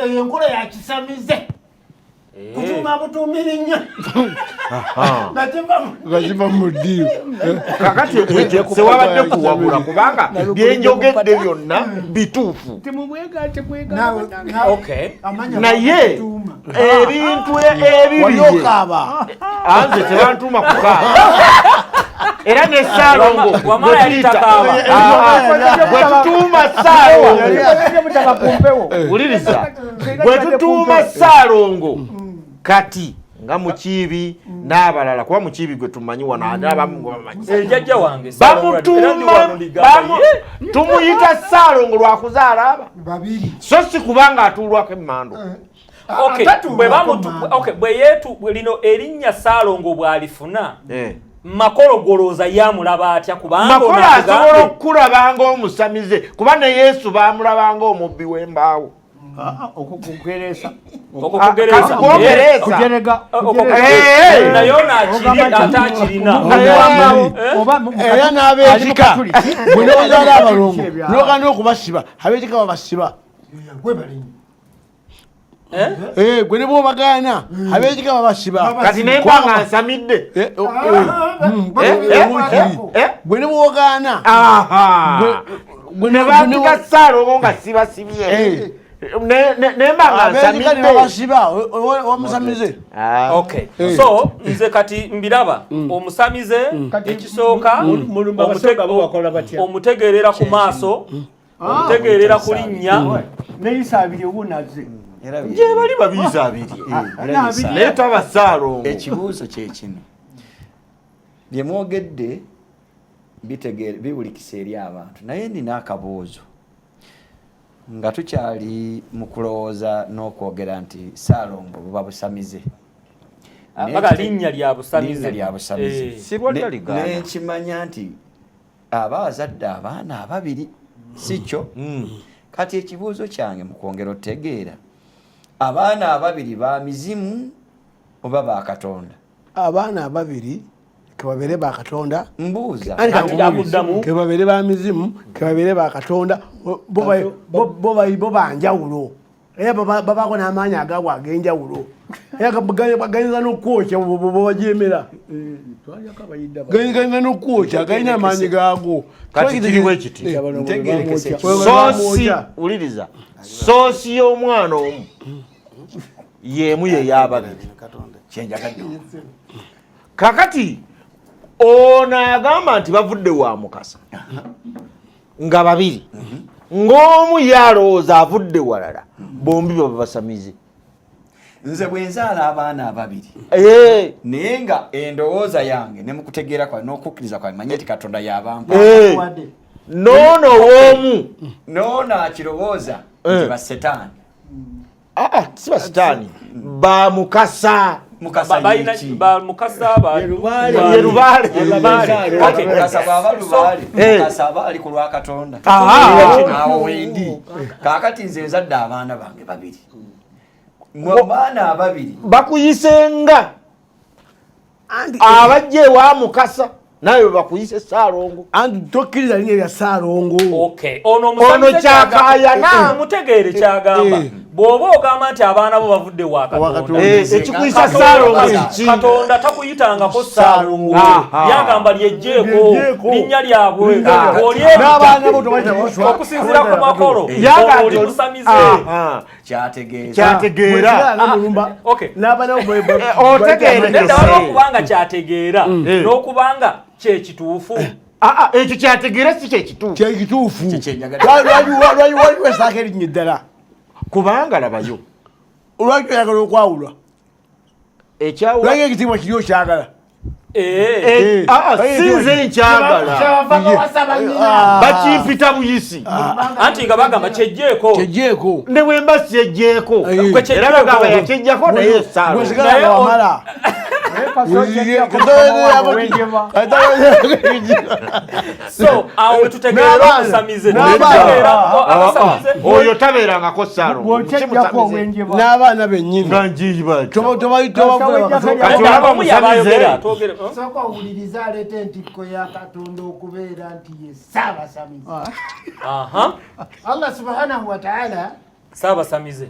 eyo enkola yakisamize kutuuma butuumiri nnyo gakiva mu ddiiro kakati sewabadde kuwabula kubanga byenjogedde byonna bituufu naye ebintu waliokaaba anze tebantuma kukaaba era ne Ssaalongo bwe tutuuma Ssaalongo wuliriza bwe tutuuma Ssaalongo kati nga Mukiibi n'abalala kuba Mukiibi gwe tumanyi wano abamu jjajja wange tumuyita Ssaalongo lwakuzaala aba babiri so si kubanga atuulwako emmandwa lino erinnya Ssaalongo bw'alifuna Makolo yamulaba atya kubanga Makolo asobola okukulabanga omusamize kuba ne Yesu baamulabanga omubbi w'embaawo okugeresa naye atakirina era n'abeetika bwe nozaala abalongo nogana okubasiba abeetika babasiba gwe ne bwobagaana abeetika babasiba kati nempanga nsamidde gwe ne bwogaana ne batika Ssaalongo nga sibasibye nembanga nsamidde babasiba omusamize so nze kati mbiraba omusamize ekisooka omutegeerera ku maaso omutegeerera ku linnya neyisabire wunaze gye bali babiiza abiri leeta abassaalongo. Ekibuuzo kyekino bye mwogedde biwulikisa eri abantu naye ndina akabuuzo nga tukyali mu kulowooza n'okwogera nti Ssaalongo buba busamize linnya lya busamize nenkimanya nti aba azadde abaana ababiri si kyo. Kati ekibuuzo kyange mu kwongera otegeera abaana ababiri ba mizimu oba ba Katonda? Abaana ababiri kebabere ba Katonda. Mbuuza kebabere ba mizimu kebabere ba Katonda bo banjawulo era babako n'amaanyi agaabwe ag'enjawulo era gayinza n'okwokya bwebajemera gayinza n'okwokya galina amaanyi gaago. Kati kiriwo ekiti soosi wuliriza soosi y'omwana omu yeemu yey'ababiri kyenjagadde. Kakati ono agamba nti bavudde wa Mukasa nga babiri ng'omu yalowooza avudde walala bombi baba basamize. Nze bwe nzaala abaana ababiri naye nga endowooza yange ne mu kutegeera kwawe n'okukkiriza kwawe manye nti Katonda y'abampa noono w'omu noono akirowooza nti basetaani. Si basitaani ba Mukasa. Mukasa ali ku lwa Katonda. Awo wendi kaakati nze nzadde abaana bange babiri mu baana ababiri bakuyisenga abajje wa Mukasa naye bakuyise Ssaalongo anti tokkiriza linnya lya Ssaalongo. Ono kyakayana mutegeere kyagamba bw'oba ogamba nti abaana bo bavudde wa Katonda ekikuyisa Ssaalongo kiki? Katonda takuyitangako Ssaalongo yagamba lyejjeeko linnya lyabwe okusinziira ku makolo oli musamize kyategeera n'okubanga kyategeera n'okubanga kyekituufu. Ekyo kyategeera si kyekituufu lwaki wesaako erinnya eddala kubanga labayo olwaki oyagala okwawulwa lwaki ekitiibwa kiri okyagala. sinze nkyagala bakimpita buyisi anti nga bagamba kyejjeeko ne bwemba kyejjeeko era bagamba yakyejjako naye Ssaalongo so awo wetutegeera omusamize oyo tabeerangako Ssaalongo n'abaana bennyini sooka owuliriza aleeta entikko ya Katonda okubeera nti ye Ssaabasamize. Allah subhanahu wa ta'ala Ssaabasamize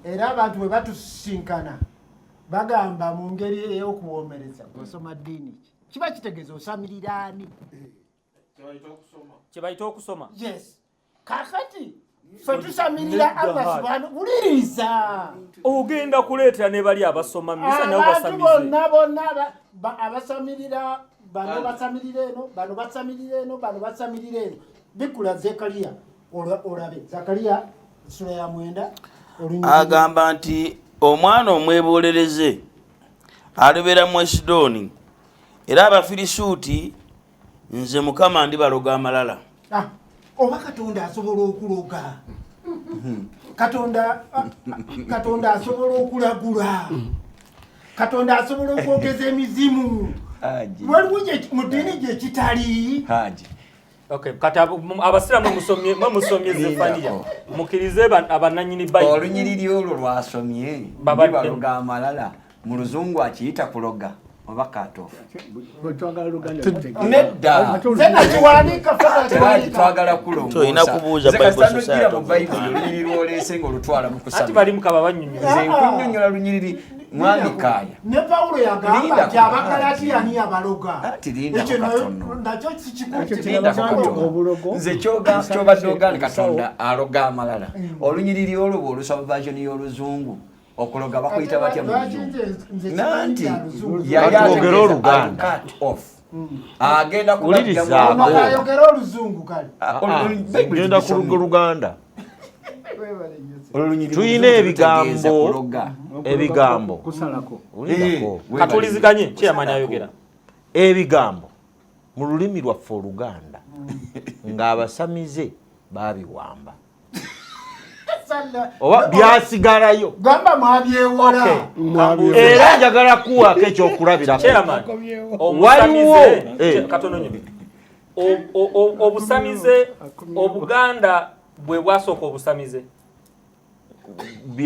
era abantu bwe batusinkana bagamba mu ngeri ey'okuwoomereza osoma ddiini kiba kitegeeza osamirira ani kyebayita okusoma. Yes kakati fe tusamirira Allah subhanahu wuliriza ogenda kuleetera ne bali abasoma misa nabo basamize abantu bonna abasamirira bano basamirira eno bano basamirira eno bano basamirira eno bikula Zekariya olabe Zakariya sura ya 9 agamba nti omwana omwebolereze alibera mu Esidoni era Abafirisuuti nze Mukama ndi baloga amalala. Oba Katonda asobola okuloga Katonda asobola okulagula Katonda asobola okwogeza emizimu waliwo mu ddiini gye kitali. kati abasiraamu musomye Zefaniya mukkirize abannannyini Bayibuli. Olunyiriri olwo lwasomye baloga amalala mu Luzungu akiyita kuloga oba katofu. Nedda twagala kulongosa olina kubuuza Bible Society mu Bayibuli olunyiriri lwoleese ng'olutwala mu kusaba. Ati balimu kaba bannyonnyola. Nze nkunnyonnyola lunyiriri mwami Kaaya. Ne Pawulo yagamba nti Abagalatiya ni abaloga. Ekyo nakyo sikikutte. Nze kyobadde ogaana Katonda aloga amalala. Olunyiriri olwo bw'olusoma version y'Oluzungu okuloga bakuyita batya mu Luzungu. Nanti yayogera Oluganda agenda ayogera Oluzungu kale genda ku Luganda Tuyina ebigambo kusalako katuliziganye chairman ayogera ebigambo mu lulimi lwaffe Oluganda ng'abasamize babiwamba oba byasigalayo gamba mwabyewola era njagala kuwako ekyokulabirako chairman omusamize katono nyo obusamize Obuganda bwe bwasooka obusamize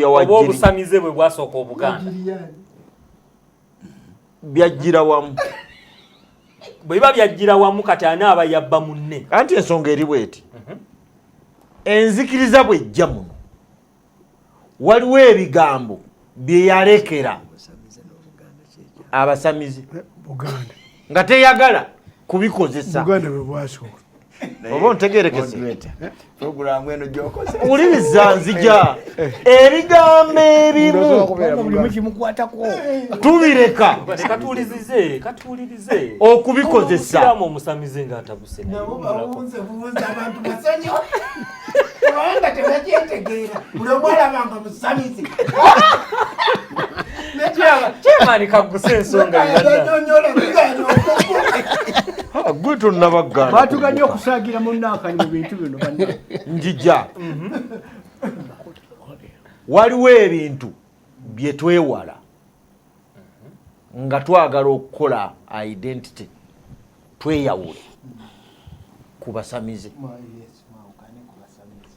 oba obusamize bwe bwasooka Obuganda byajjira wamu bwe biba byajjira wamu kati ani aba yabba munne anti ensonga eri bweti enzikiriza bwejja muno waliwo ebigambo bye yalekera abasamize Buganda nga teyagala kubikozesa Buganda bwe bwasooka oba ontegerekese program eno gyokoze uliriza nzija ebigambo ebimu buli kimukwatako tubireka katulirize okubikozesa omusamize ng'atabuse nabo bawunze abantu masanyo kubanga tebakyetegeera buli omwalabanga musamize chairman kaguse ensonga nyonyola bigano gwe tonnabagana batuganye okusagira munnaakani mu bintu bino njija waliwo ebintu bye twewala nga twagala okukola identity tweyawule ku basamize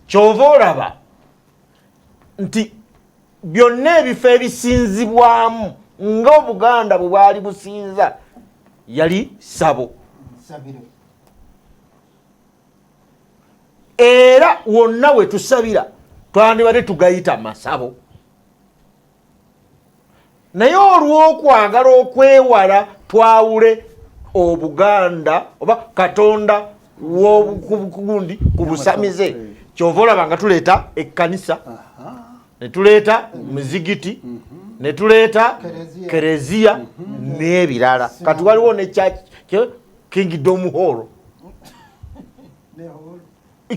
kyova olaba nti byonna ebifo ebisinzibwamu nga Obuganda bwe bwali businza yali Sabo era wonna we tusabira twandibadde tugayita Masabo naye olw'okwagala okwewala twawule Obuganda oba Katonda w'obugundi ku busamize kyova olaba nga tuleeta ekkanisa ne tuleeta muzigiti ne tuleeta kereziya n'ebirala kati waliwo ne Kingdom Hall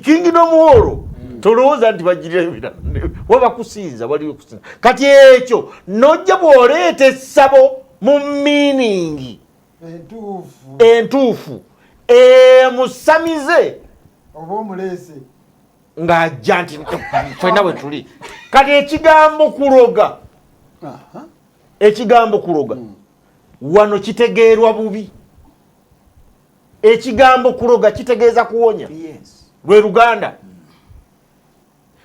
Kingdom Hall tolowooza nti bagirira ebirala waba kusinza waliwo kusinza kati ekyo nojja bw'oleeta essabo mu meaning entuufu musamize oba omuleese ng'ajja nti ffenna bwe tuli kati ekigambo kuloga wano kitegeerwa bubi ekigambo kuloga kitegeeza kuwonya lwe Luganda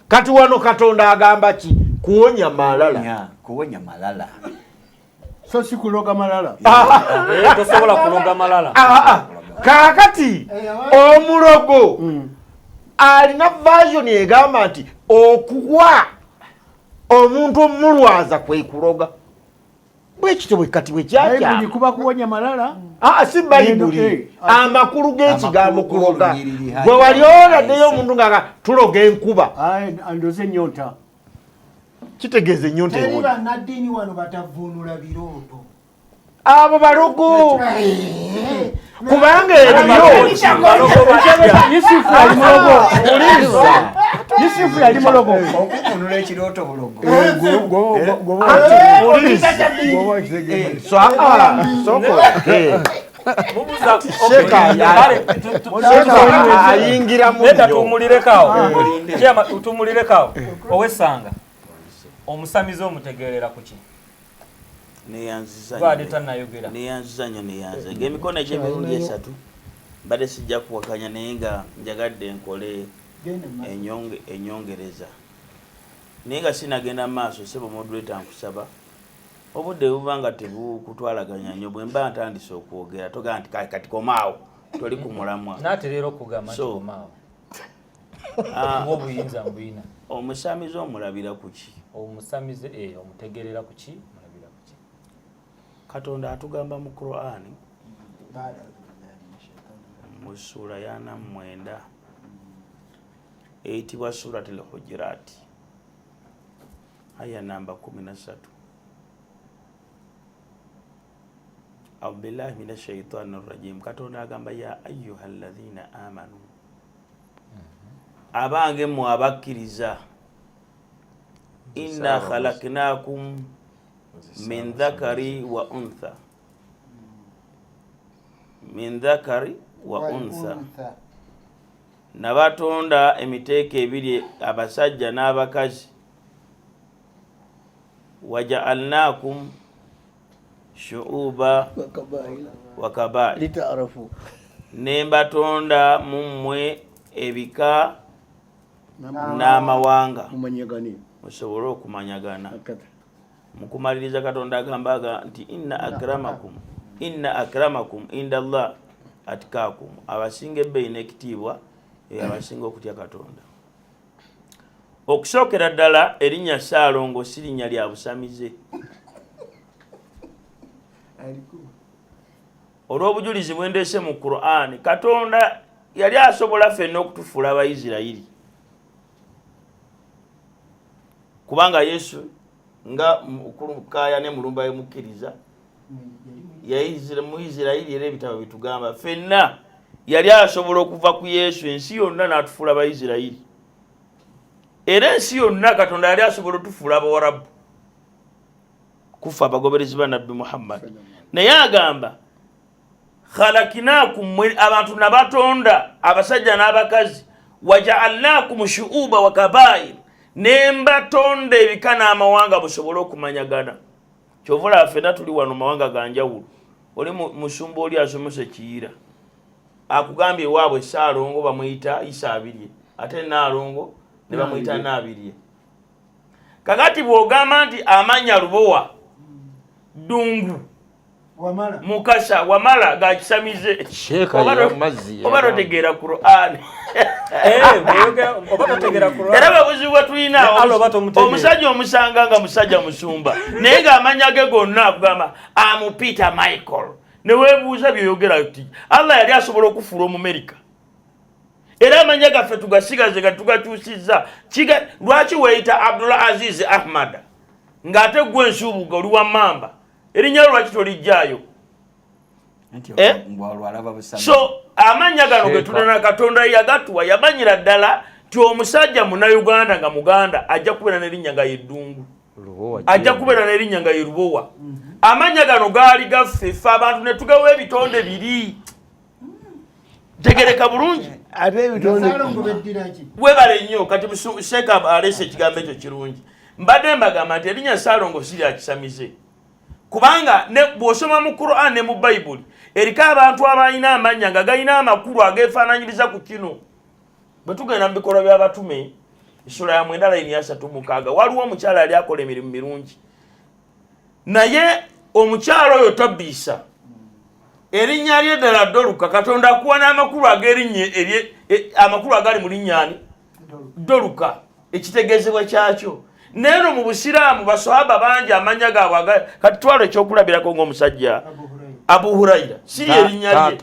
kati wano Katonda agamba ki kuwonya malala so si kuloga malala tosobola kuloga malala kaakati omulogo alina version egamba nti okuwa omuntu omulwaza kwe kuloga bwekityo bwe kati bwe kyakya kuba kuwonya malala si bayibuli amakulu g'ekigambo kuloga gwe wali oladdeyo omuntu nga tuloga enkuba ndoze ennyonta kitegeeza ennyonta teri bannaddiini wano batavuunula birooto abo balogo kubanga eriyo Yusufu yali mulogo okukunula ekirooto bulogo ayingira tumulirekawo owesanga omusamize omutegeerera kuki neyanziza nnyo ng'emikono egy'emirundi esatu mbadde sijja kuwakanya naye nga njagadde nkole enyongereza naye nga sinagenda maaso sebo moduleta nkusaba obudde buba nga tebukutwalaganya nnyo bwe mba ntandise okwogera togaa nti kati komaawo toli ku mulamwa natereera okugamba ntikomaawo obuyinza mbuyina omusamize omulabira kuki omusamize omutegeerera kuki Katonda atugamba mu Qur'ani mu sura ya 9 eyitibwa Suratul Hujurat aya namba 13 A'udhu billahi minash shaitanir rajim Katonda agamba ya ayyuhalladhina amanu abange mu abakkiriza inna khalaqnakum min dhakari wa untha. Min dhakari wa untha. Nabatonda emiteeka ebiri abasajja n'abakazi. Waja'alnakum shu'uba wa kabaila litarafu. Nembatonda mummwe ebika n'amawanga musobole okumanyagana. Mukumaliriza Katonda agambaga nti inna akramakum inda Allah atkakum. Abasinga ebbeeyi n'ekitiibwa abasinga okutya Katonda. Okusookera ddala erinnya Ssaalongo si linnya lya busamize. Olw'obujulizi bwendeese mu Qur'an, Katonda yali asobola ffenna okutufuula Abayisirayiri. Kubanga Yesu nga Mukaya ne mulumba yemukkiriza mu Isirayiri era ebitabo bitugamba ffenna yali asobola okuva ku Yesu ensi yonna n'atufuula Abayisirayiri. Era ensi yonna Katonda yali asobola otufuula Abawarabu kufa abagoberezi ba Nabbi Muhammad. Naye agamba khalakinakum abantu nabatonda abasajja n'abakazi waja'alnakum shu'uba wa kabair. Nembatonda ebika n'amawanga busobole okumanyagana. Kyovula ffenna tuli wano mawanga ganjawulo. Oli musumba oli asomesa Kiyira akugambye waabwe Ssaalongo bamuyita Isaabirye ate Naalongo ne bamuyita Naabirye. Kakati bw'ogamba nti amanya Lubowa, Ddungu, Mukasa, Wamala gakisamize oba totegeera Qur'an. Era babuzi bwe tulina omusajja omusanga nga musajja musumba naye ng'amanya ge gonna akugamba Peter Michael. Ne weebuuza byeyogera ti Allah yali asobola okufuula Omumerika. Era amanya gaffe tugasigaze nga tugakyusizza. Lwaki weeyita Abdullah Aziz Ahmad ng'ate gwe ensuubuga oli wa Mamba? Erinnya lwaki tolijjaayo? So amanya gano ge tulina Katonda yagatuwa yamanyira ddala ti omusajja Munnayuganda nga Muganda ajja kubeera n'erinnya nga ye Ddungu, ajja kubeera n'erinnya nga ye Lubowa. Amanya gano gaali gaffe ffe abantu ne tugawa ebitonde biri. Tegereka bulungi. Webale nnyo kati Sheeka alese ekigambo ekyo kirungi. Mbadde mbagamba nti erinnya Ssaalongo si lya kisamize. Kubanga bw'osoma mu Qur'an ne mu Bayibuli eriko abantu abalina amanya nga galina amakulu ageefaananyiriza ku kino. Bwe tugenda mu bikolwa by'abatume essula ya 9:36 waliwo omukyala yali akola emirimu mirungi. Naye omukyala oyo tabbiisa. Erinnya lye ddala Doluka. Katonda akuwa n'amakulu ag'erinnya amakulu agali mu linnyani Doluka ekitegeezebwa kyakyo. Neno mu Busiraamu baswahaba bangi amanya gaabwe kati twalo ekyokulabirako ng'omusajja Abu Huraira si erinnya lye.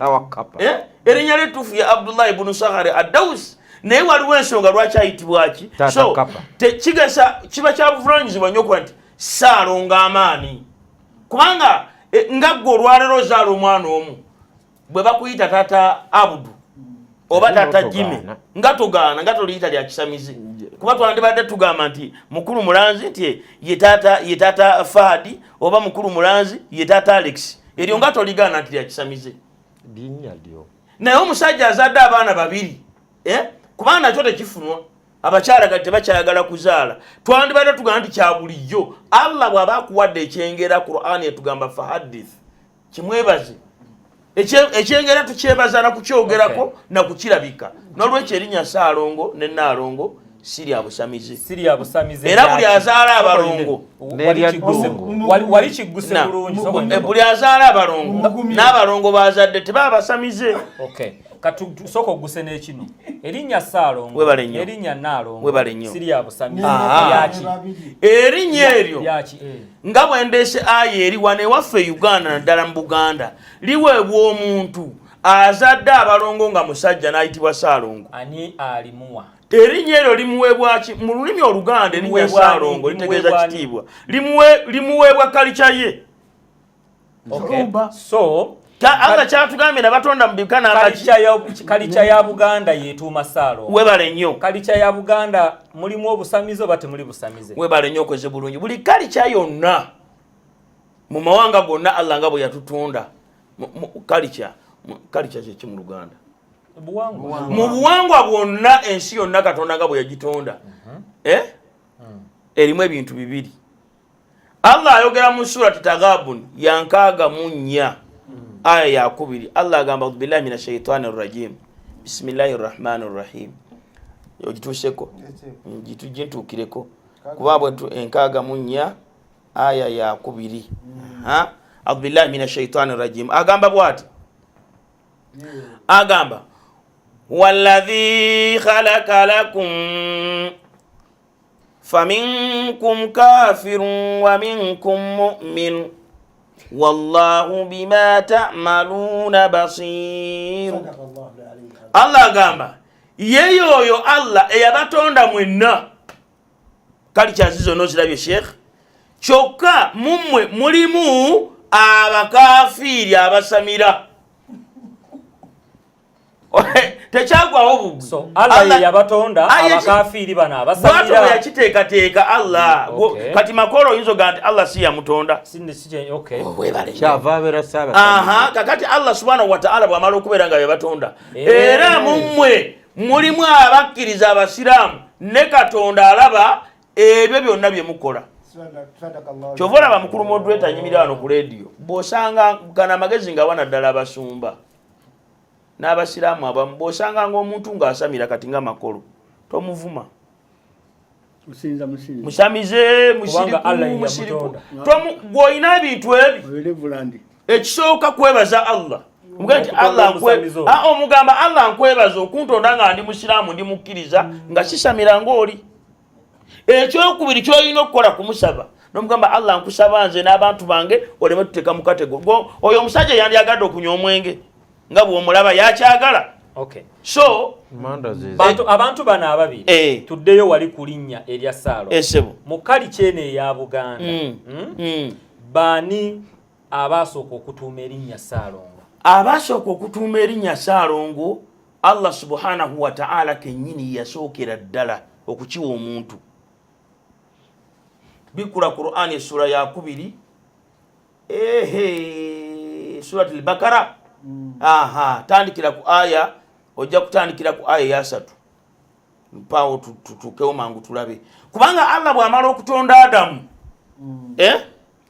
Erinnya lye tufu ya Abdullah ibn Sahari ad-Dawsi. Naye waliwo ensonga lwaki ayitibwa ki? So tekigasa kiba kya buvunaanyizibwa nnyo nti Ssaalongo amaanyi. Kubanga nga ggwe olwaleero ozaala omwana omu bwe bakuyita taata Abudu oba taata Jime nga togaana nga toliyita lya kisamize. Kuba twandibadde tugamba nti mukulu Mulanzi nti ye taata Fahadi oba mukulu Mulanzi ye taata Alex. Eryo nga toligaana nti lya kisamize. Naye omusajja azadde abaana babiri kubanga nakyo tekifunwa. Abakyala kati tebakyayagala kuzaala. Twandibadde tugamba nti kya bulijjo Allah bw'aba akuwadde ekyengera Qur'an etugamba fahadith kimwebaze. Ekyengera tukyebaza na kukyogerako na kukirabika. N'olwekyo erinnya Ssaalongo ne Naalongo sirya busamize. Era buli azaala abalongo wali kigguse bulungi. Buli azaala abalongo n'abalongo bazadde tebaba basamize. Soko guse n'ekino erinnya Ssaalongo erinnya Naalongo sirya busamize. Erinnya eryo nga bwendeese aya eri wano ewaffe Uganda naddala mu Buganda liweebwa omuntu azadde abalongo nga musajja n'ayitibwa Ssaalongo. Ani alimuwa? Erinnya eryo limuweebwa ki mu lulimi Oluganda? Erinnya Ssaalongo litegeeza kitiibwa. Limuweebwa kalica ye. So Allah kyatugambye nabatonda mu bika kalicha ya Buganda yetuuma Saalongo. Webale nnyo. Kalicha ya Buganda mulimu obusamize oba temuli busamize? Webale nnyo okoze bulungi. Buli kalicha yonna mu mawanga gonna Allah nga bwe yatutonda. Kalicha kye mu Luganda. Mu buwangwa bwonna ensi yonna Katonda nga bwe yagitonda. Erimu ebintu bibiri. Allah ayogera mu surati Taghabun ya 64 aya ya 2. Allah agamba billahi minash shaitanir rajim. Bismillahir rahmanir rahim. Ogitusheko. Gitugintukireko. Kubabwe 64 aya ya 2. Billahi minash shaitanir rajim. Agamba bwati. Agamba walladhi khalaqa lakum فمنكم كافر ومنكم مؤمن والله بما تعملون بصير. الله gamba yeyoyo Allah eyabatonda mwenna kali kyazizo nozirabye Sheikh kyokka mumwe mulimu abakafiri abasamira. Tekyagwawo bugu. So Allah yabatonda abakafiri bana abasamira. Bwato yakiteekateeka Allah. Kati makolo yinzo ganti Allah si yamutonda. Sinde okay. Webale. Kyava bera saba. Kakati Allah subhanahu wa ta'ala bwamala okubeera nga yabatonda. Era mumwe mulimu abakkiriza abasiraamu ne Katonda alaba ebyo byonna bye mukola. Kyova olaba mukulu moderator anyimirira wano ku radio. Bw'osanga kana magezi nga wana ddala abasumba. N'abasiraamu abamu bw'osanga ng'omuntu ng'asamira kati nga makolo tomuvuma. Musamize musiriku gw'olina ebintu ebi ekisooka kwebaza Allah. Omugamba Allah nkwebaza okuntonda nga ndi musiraamu ndi mukkiriza nga sisamira ng'oli. Ekyokubiri ky'olina okukola kumusaba n'omugamba Allah nkusaba nze n'abantu bange oleme tuteeka mu katego. Oyo omusajja yandiyagadde okunywa omwenge nga bw'omulaba yakyagala. Okay. So abantu bano ababiri tuddeyo wali kulinnya erya Saalongo mu kali kyene eya Buganda. Bani abasooka okutuuma erinnya Saalongo? Abasooka okutuuma erinnya Saalongo Allah subhanahu wa ta'ala kennyini yasookera ddala okukiwa omuntu. Bikula Qur'ani sura ya 2 surati al-Bakara. Tandikira ku aya ojja kutandikira ku aya ya 3. Mpawo tutukewo mangu tulabe. Kubanga Allah bw'amala okutonda Adamu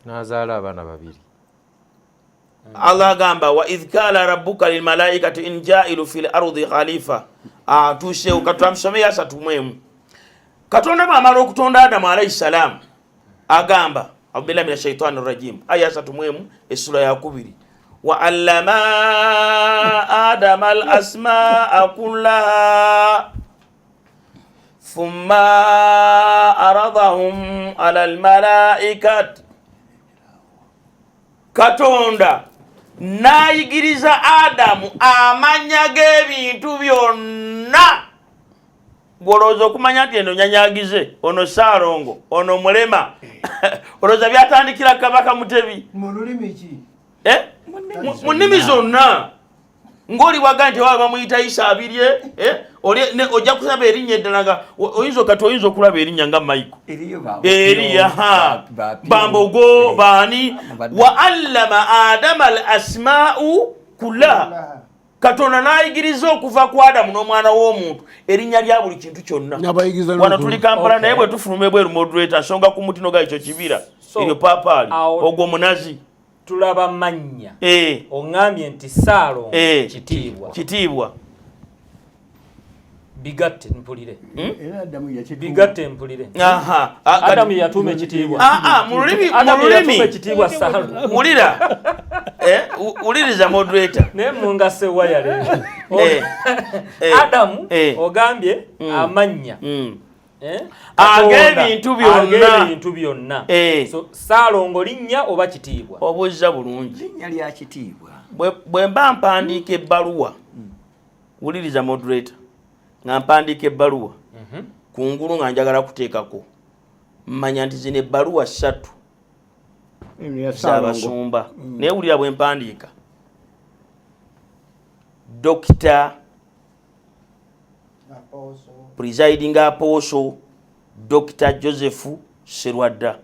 n'azaala abaana babiri. Allah agamba wa idh qala rabbuka lil malaikati in ja'ilu fil ardi khalifa. Tushewo katwamsome ya 3. Katonda bw'amala okutonda Adamu alayhi salam agamba billahi minash shaitanir rajim aya 3 esura ya 2. وَعَلَّمَ آدَمَ الْأَسْمَاءَ كُلَّهَا ثُمَّ عَرَضَهُمْ عَلَى الْمَلَائِكَةِ. Katonda n'ayigiriza Adamu amanya g'ebintu byonna. Gwolowooza okumanya nti eno nyanyagize, ono Saalongo, ono mulema. Olowooza byatandikira Kabaka Mutebi. Mu lulimi ki? Mu nnimi zonna ng'oli waga nti waba bamuyita Isa abirye ojja kusaba erinnya eddala nga oyinza okulaba erinnya nga Maiko Eriya Bambogo baani wa allama Adama al asma'u kullaha. Katonda n'ayigiriza okuva ku Adamu n'omwana w'omuntu erinnya lya buli kintu kyonna. Wano tuli Kampala naye bwe tufuluma ebweru moderator nsonga ku mutino ga ekyo kibira eryo paapaali ogwo munazi. Tulaba mannya. Ongambye nti Saalongo kitiibwa. Bigatte mpulire. Bigatte mpulire. Adamu yatuuma ekitiibwa. Adamu yatuuma ekitiibwa Saalongo. Mulira. Uliriza moderator. Ne mungase waya leo. Adamu ogambye amanya. Ebintu byonna. So Saalongo linnya oba kitiibwa? Obuzza bulungi. Linnya lya kitiibwa. Bwe mba mpandiika ebbaluwa, wuliriza moderator, nga mpandiika ebbaluwa kungulu nga njagala kuteekako, mmanya nti zino ebbaluwa 3 z'abasumba. Naye wulira bwe mpandiika Dr. Presiding Apostle Dr. Joseph Serwadda.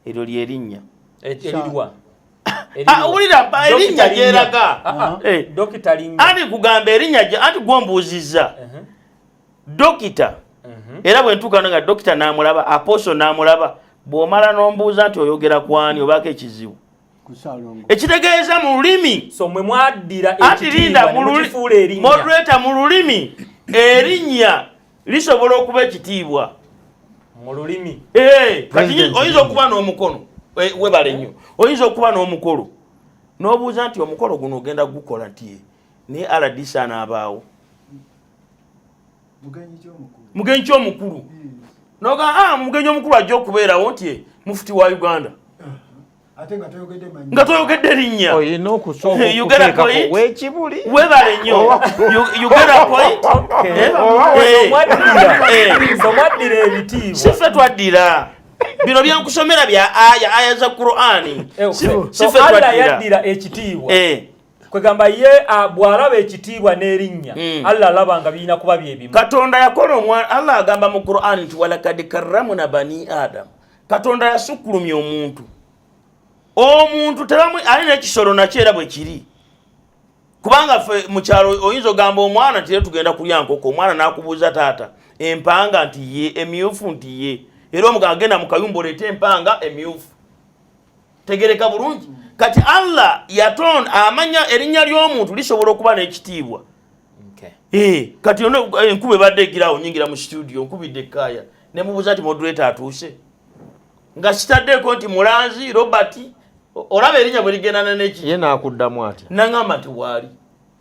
Eryo lyerinnya. Erilwa. Ulira erinnya gyeraga. Dokita linnya. Ani kugamba erinnya anti gwombuuzizza. Dokita. Era bwe ntuukana nga dokita n'amulaba, Apostle n'amulaba, bw'omala n'ombuuza nti oyogera kwani obaako ekizibu. Ekitegeeza mu lulimi. So mwe mwaddira ekitiibwa ne mukifuula erinnya. Moderator mu lulimi erinnya lisobola okuba ekitiibwa. Mu lulimi. Kati oyinza okuba n'omukono. Webale nnyo. Oyinza okuba n'omukolo. N'obuuza nti omukolo guno ogenda gukola nti naye RDC anaabaawo. Mugenyi ky'omukulu. Noga mugenyi omukulu ajja okubeerawo nti mufuti wa Uganda. Ate nga toyogedde manyi. Nga toyogedde linnya. Oyina okusooka okuteekako w'ekibuli. Webale nnyo. You get a point? So mwaddira ebitiibwa. Siffe twaddira. Bino byankusomera bya aya za Qur'ani. Siffe twaddira. Yaddira ekitiibwa. Kwegamba ye bw'alaba ekitiibwa n'erinnya Allah alaba nga birina kuba byebimu. Katonda yakola omwana. Allah agamba mu Qur'ani nti walakad karramna bani Adam. Katonda yasukkulumya omuntu. Omuntu tebamwe alina ekisolo nakyo era bwe kiri. Kubanga ffe mu kyalo oyinza ogamba omwana nti tugenda kulya nkoko, omwana n'akubuuza taata empanga nti ye, emyufu nti ye. Era omuganga agenda mu kayumba oleete empanga emyufu. Tegereka bulungi. Kati Allah yatonda amanya erinnya ly'omuntu lisobola okuba n'ekitiibwa. Kati enkuba ebadde egirawo nyingira mu studio nkubidde ekkaaya ne mubuuza nti moderator atuuse. Nga kitaddeko nti Mulanzi Robert olaba erinnya bwe ligendana n'eki. Ye n'akuddamu ati. Nangamba nti waali.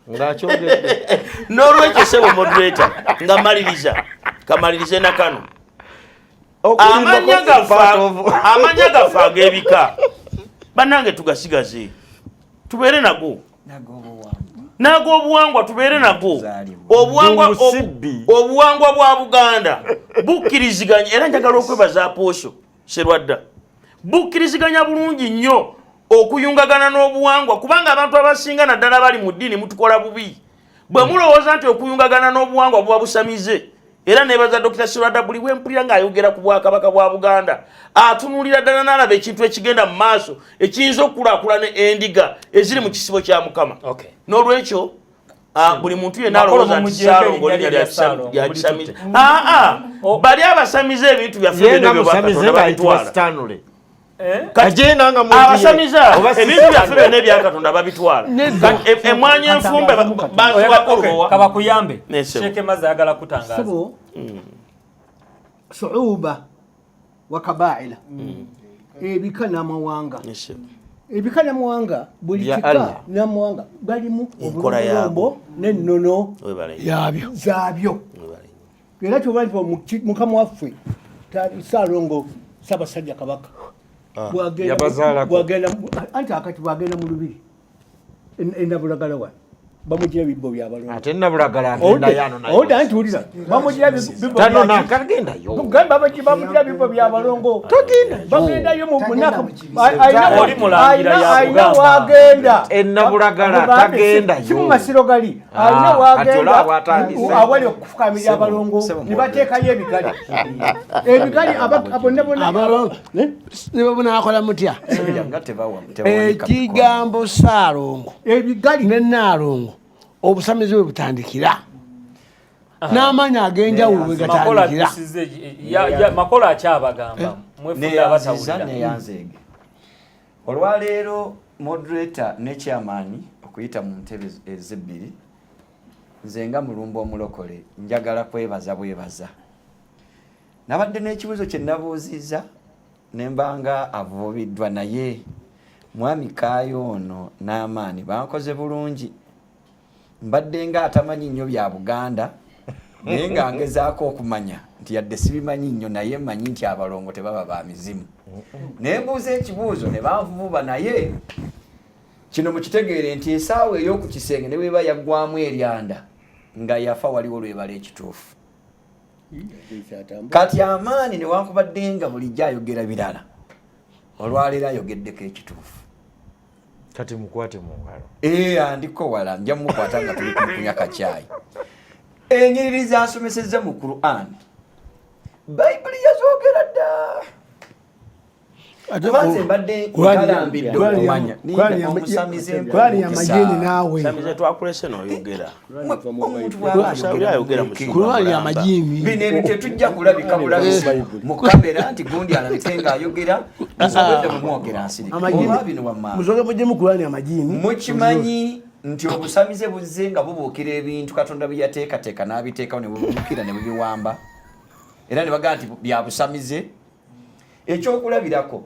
Ng'akyogedde. N'olwekyo sebo moderator nga maliriza. Kamalirize na kano. Amanya gafa ag'ebika. Bannange tugasigaze. Tubeere nago. N'ag'obuwangwa tubeere nago. Obuwangwa bwa Buganda bukkiriziganya era njagala okwebaza Apostle Serwadda. Bukkiriziganya bulungi nnyo okuyungagana n'obuwangwa kubanga abantu abasinga naddala bali mu ddiini mutukola bubi. Bwe mulowooza nti okuyungagana n'obuwangwa buba busamize era nebaza Dr. Serwadda buli wempulira ng'ayogera ku Bwakabaka bwa Buganda atunuulira ddala n'alaba ekintu ekigenda mu maaso ekiyinza okukulaakulana endiga eziri mu kisibo kya Mukama. N'olwekyo buli muntu yenna alowooza nti Saalongo linnya lya kisamize. Bali abasamize ebintu byaffe ebyo Katonda babitwala. Abasamiza ebintu byaffe byonna ebya Katonda babitwala. Emwanyi enfumbe kabakuyambe. Sheikh Maza ayagala kutangaza. Suuba wa kabaila. Ebika n'amawanga. Ebika n'amawanga buli kika n'amawanga balimu obulombo n'ennono yabyo zaabyo. Era kyobantu Mukama waffe Saalongo Ssaabasajja Kabaka bwagenda anti akati bwagenda mu lubiri endabulagala wa bamugira bibbo byabalongo ate nabulagala agenda yano nayo oda anti ulira bamugira bibbo tano nakagenda yo gamba bamugira bibbo byabalongo bagenda yo mu munaka oli mulangira ya Buganda wagenda ennabulagala tagenda yo kimu masiro gali ayina wagenda awali okufukamira abalongo nibateekayo ebigali abonnabonna abalongo ne babona akola mutya ekigambo Saalongo ebigali ne Naalongo obusamize bwe butandikira n'amanya ag'enjawulo bwe gatandikira makola akyabagamba mwefuga abatawulira neyanzeege olwaleero moderator ne chairman okuyita mu ntebe ezibbiri nze nga mulumba omulokole njagala kwebaza bwebaza nabadde n'ekibuzo kye nabuuzizza nembanga avubiddwa naye mwami Kaayo ono n'amaani bankoze bulungi mbadde nga atamanyi nnyo bya Buganda naye nga ngezaako okumanya nti yadde sibimanyi nnyo naye mmanyi nti abalongo tebaba ba mizimu naye mbuuza ekibuuzo ne banvububa naye kino mukitegeere nti esaawa ey'oku kisenge ne bweba yaggwamu eryanda nga yafa waliwo lwebala ekituufu kati amaani newankubadde nga bulijjo ayogera birala olwaleero ayogeddeko ekituufu kati mukwate mu ngalo andiko wala nja mukwata nga tuli kunywa kachai enyiriri zasomesezza mu Quran Bible yazogera dda Adumanze mbadde kalambidde okumanya kwali ya majini nawe samize twakulese n'oyogera omuntu bw'ayogera kwali ya majini bino ebintu tujja kulabika bulabisi mu kamera nti gundi alabike ng'ayogera nsobodde mumwogera nsirika oba bino wammaa musoke mujjemu kwali ya majini mukimanyi nti obusamize buzze nga bubuukira ebintu Katonda bye yateekateeka n'abiteekawo ne bubuukira ne bubiwamba era ne bagamba nti bya busamize ekyokulabirako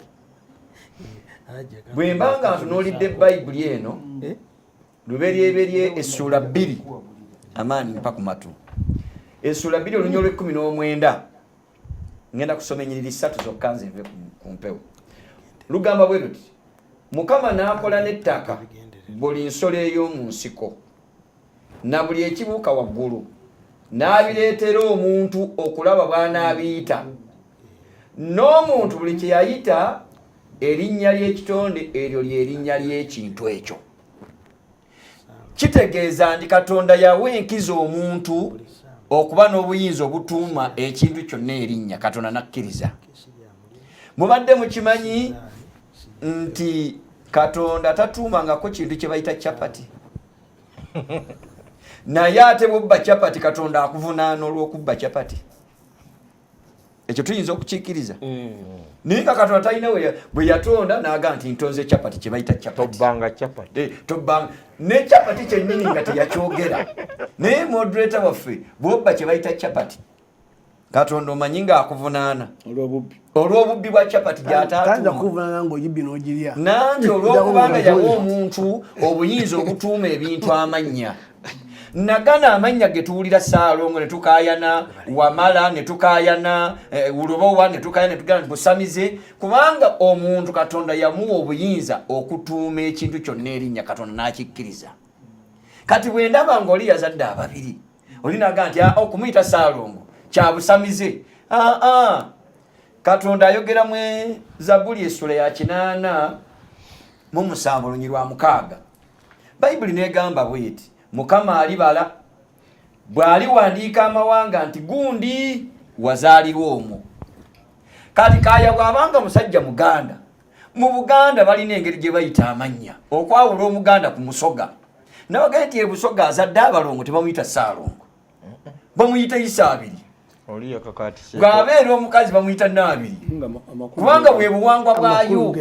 bwe mbanga ntunuulidde Bayibuli eno luberyeberye essula 2 amaani mpa ku matu essula 2 olunya olw'19 ngenda kusoma ennyiriri 3 zokka nze nve ku mpewo lugamba bwe luti Mukama n'akola n'ettaka buli nsolo ey'omu nsiko na buli ekibuuka waggulu n'abireetera omuntu okulaba bw'anaabiyita n'omuntu buli kye yayita erinnya ly'ekitonde eryo ly'erinnya ly'ekintu ekyo kitegeeza nti Katonda yawa enkizo omuntu okuba n'obuyinza obutuuma ekintu kyonna erinnya Katonda nakkiriza mubadde mukimanyi nti Katonda tatuumangako kintu kye bayita chapati naye ate bw'obba chapati Katonda akuvunaana olw'okubba chapati ekyo tuyinza okukiikiriza naye Katonda talina bwe yatonda n'agamba nti ntonze chapati kye bayita chapati tobbanga chapati tobbanga ne chapati kyennyini nga teyakyogera naye moderator waffe bw'obba kye bayita chapati Katonda omanyi ng'akuvunaana olw'obubbi bwa chapati gy'ataatuuma nanti olw'okubanga yawa omuntu obuyinza obutuuma ebintu amannya nagana amanya getuwulira Saalongo ne tukayana Wamala ne tukayana Ulobowa ne tukayana tugana Busamize kubanga omuntu Katonda yamuwa obuyinza okutuuma ekintu kyonna erinnya Katonda n'akikkiriza kati bwe ndaba ng'oli yazadde ababiri oli naga nti okumuyita Saalongo kya Busamize Katonda ayogera mu Zabuli essula ya 8 mu 7 olunyiri lwa 6 Bayibuli negamba bw'eti Mukama alibala bw'aliwandiika amawanga nti gundi wazaalirwa omwo kati kaya bw'abanga musajja Muganda mu Buganda balina engeri gye bayita amannya okwawula Omuganda ku Musoga nabaga nti ebusoga azadde abalongo tebamuyita Saalongo bamuyita Isaabiri bw'abeera omukazi bamuyita Naabiri kubanga bwe buwangwa bwayo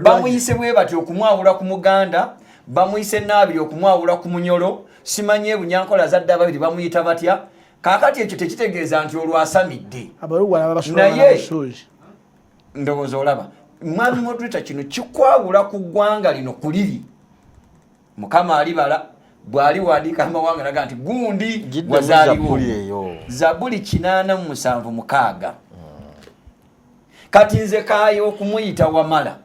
bamuyise bwe bati okumwawula ku Muganda bamuyise Naabiri okumwawula ku Munyolo simanyi Bunyankola azadde ababiri bamuyita batya kaakati ekyo tekitegeeza nti olwasamidde naye ndowooza olaba mwami moderator kino kikwawula ku ggwanga lino ku liri Mukama alibala bw'aliwandiika amawanga naga nti gundi wazaalirwa Zabuli 8:7 kati nze kaayo okumuyita Wamala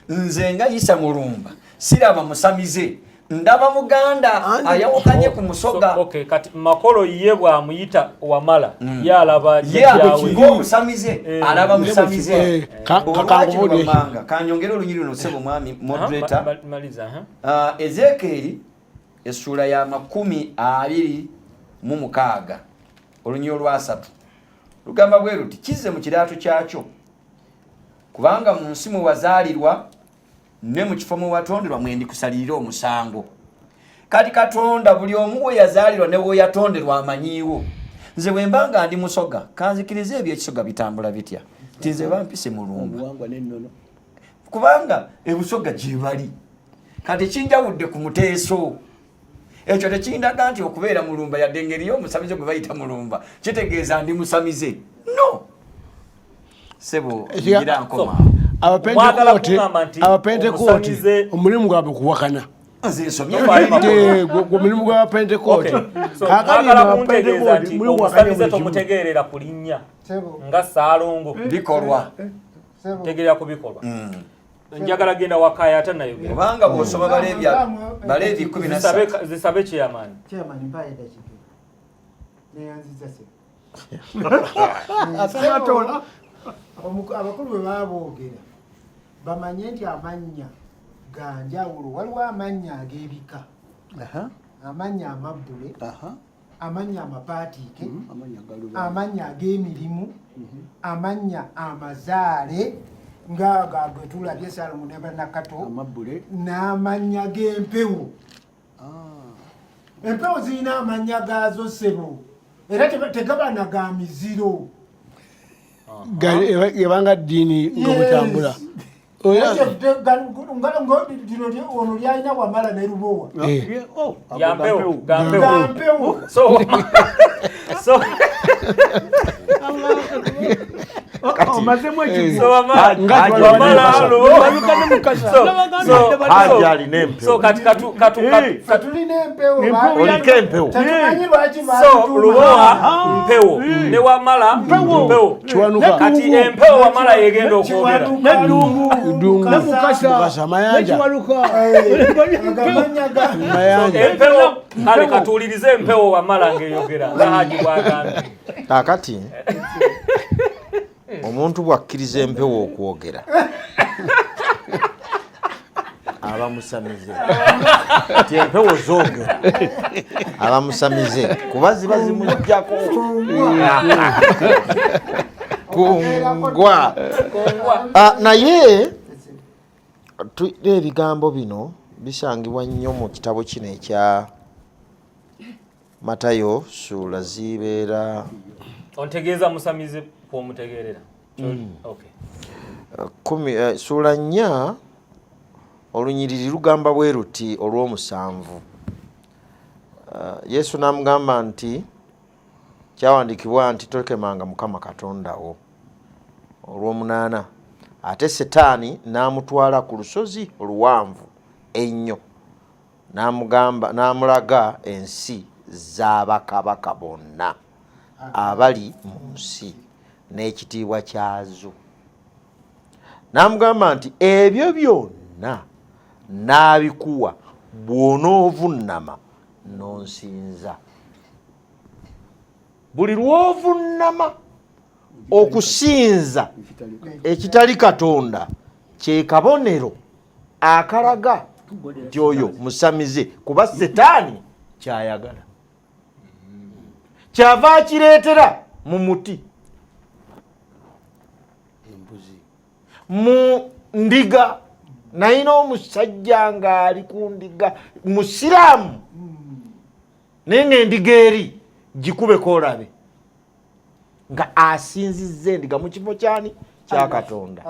nze nga Yisa Mulumba siraba Musamize ndaba Muganda ayawukanye ku Musoga kati makolo ye bw'amuyita Wamala yalaba jjawe Musamize alaba Musamize kakangubulanga kanyongera olunyiri luno sebo mwami moderator maliza Ezekiel essula ya 26 olunyiri lwa 3 lugamba bwe luti kizze mu kiraatu kyakyo kubanga mu nsi mwe wazaalirwa ne mu kifo mwe watonderwa mwendi kusalirira omusango kati Katonda buli omu we yazaalirwa ne we yatonderwa amanyiiwo nze bwe mbanga ndi Musoga kanzikiriza ebyekisoga bitambula bitya nti nze bampise Mulumba kubanga ebusoga gye bali kati kinjawudde ku Muteeso ekyo tekindaga nti okubeera Mulumba yadde engeri y'omusamize gwe bayita Mulumba kitegeeza ndi Musamize no sebo ngira nkoma abapentekooti omulimu gwabwe kuwakana omulimu gw'abapentekooti Omusamize tomutegeerera ku linnya nga Saalongo bikolwa tegeerera ku bikolwa njagala genda wakaya ate nayogera kubanga bw'osoma Baleevi 17 zisabe kyeyamaani abakulu bwe baboogera bamanye nti amannya ganjawulo waliwo amannya ag'ebika amannya amabbule amannya amapaatiike amannya ag'emirimu amannya amazaale nga gagwe tulabye Salomo ne Bannakato n'amannya g'empewo. Empewo zirina amannya gaazo ssebo era tegaba na ga miziro yabanga ddiini ng'omutambula ono lyalina Wamala ne Lubowa Gampewo. Omazemu ekibu. So katulina empewo oliko empewo tetumanyi lwaki Lubowa mpewo ne Wamala mpewo. Kati empewo Wamala yegenda okwogera Ddungu Mukasa Mayanja empewo. Kale katuulirize empewo Wamala ng'eyogera nga Haji bw'agambye. Kakati omuntu bw'akkiriza empewo okwogera abamusamize ti empewo zoogera abamusamize kuba ziba zimujjako kungwa. Naye ebigambo bino bisangibwa nnyo mu kitabo kino ekya Matayo ssuula zibeera ontegeeza Musamize kw'omutegeerera. Ssuula 4 olunyiriri lugamba bwe ruti olw'omusanvu. Yesu n'amugamba nti kyawandiikibwa nti tokemanga Mukama Katonda wo. Olw'omunaana ate Setaani n'amutwala ku lusozi oluwanvu ennyo n'amulaga ensi z'abakabaka bonna abali mu nsi n'ekitiibwa kyazo. N'amugamba nti ebyo byonna n'abikuwa bw'onoovunnama n'onsinza. Buli lw'ovunnama okusinza ekitali Katonda kye kabonero akalaga nti oyo musamize, kuba Setaani kyayagala kyava akireetera mu muti, mu ndiga. Nayina omusajja ng'ali ku ndiga musiraamu naye ng'endiga eri gikubeko olabe nga asinzizza endiga mu kifo kyani kya Katonda.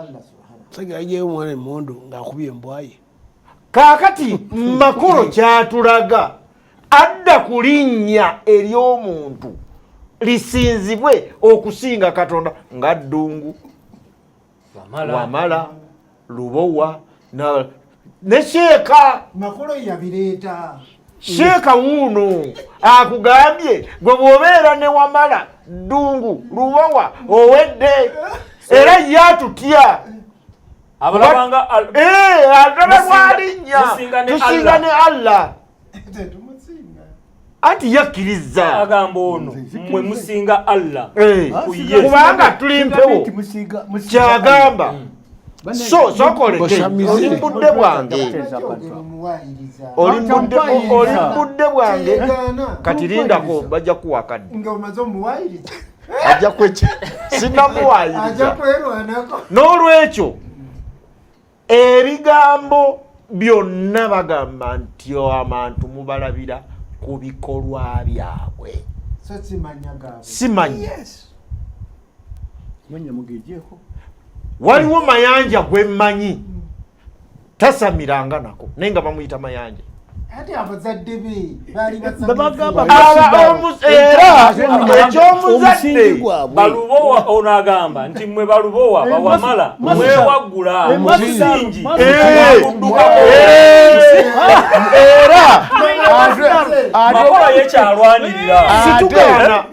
Musajja ajeyo omwana emmondo ng'akubye embwaye. Kaakati makolo kyatulaga adda ku linnya ery'omuntu lisinzibwe okusinga Katonda nga Ddungu, Wamala, Lubowa ne Sheeka. makolo yabireeta Sheeka wuuno akugambye gwe bw'obeera ne Wamala, Ddungu, Lubowa owedde era yatutya abalabanga bwalinnya tusinga ne Allah anti yakkiriza agamba ono mmwe musinga Allah kubanga tuli mpewo kyagamba. So sokoleke oli budde bwange oli budde bwange kati lindako bajja kuwakadde ng'omaze omuwaayiriza ajja kweki sinnamuwaayiriza ajja kwerwanako. N'olwekyo ebigambo byonna bagamba nti abantu mubalabira ku bikolwa byabwe. So simanya gaabwe Simanya waliwo mayanja gwe mmanyi tasamiranga nako naye nga bamuyita mayanja. ate abazadde be baali era ekyomuzadde Balubowa ono agamba nti mmwe Balubowa Bawamala mwewaggula omusingi era makola yekyalwanirira situgaana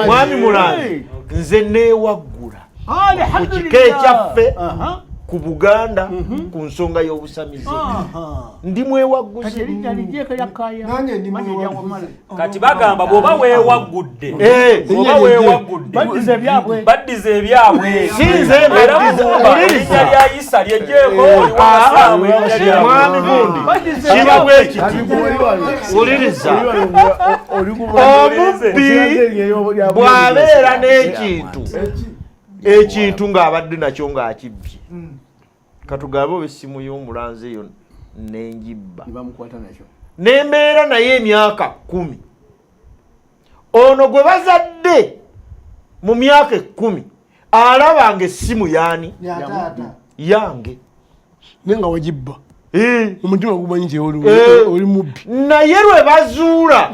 mwami mulange nze neewaggula ku kika ekyaffe ku Buganda ku nsonga y'obusamize ndi mwewaguzi kati bagamba bw'oba weewagudde baddiza ebyabwe era erinnya lya Isa lyejjeeko oliwasaamu mwami gundi kiba bwe kiti uliriza omubbi bw'abeera n'ekintu ng'abadde nakyo ng'akibbye katugambe oba essimu y'omulanze eyo n'engibba n'embeera naye emyaka 10 ono gwe bazadde mu myaka 10 alabanga essimu yaani yange nenga wagibba omutima gumanyi nti oli mubbi naye lwe bazuula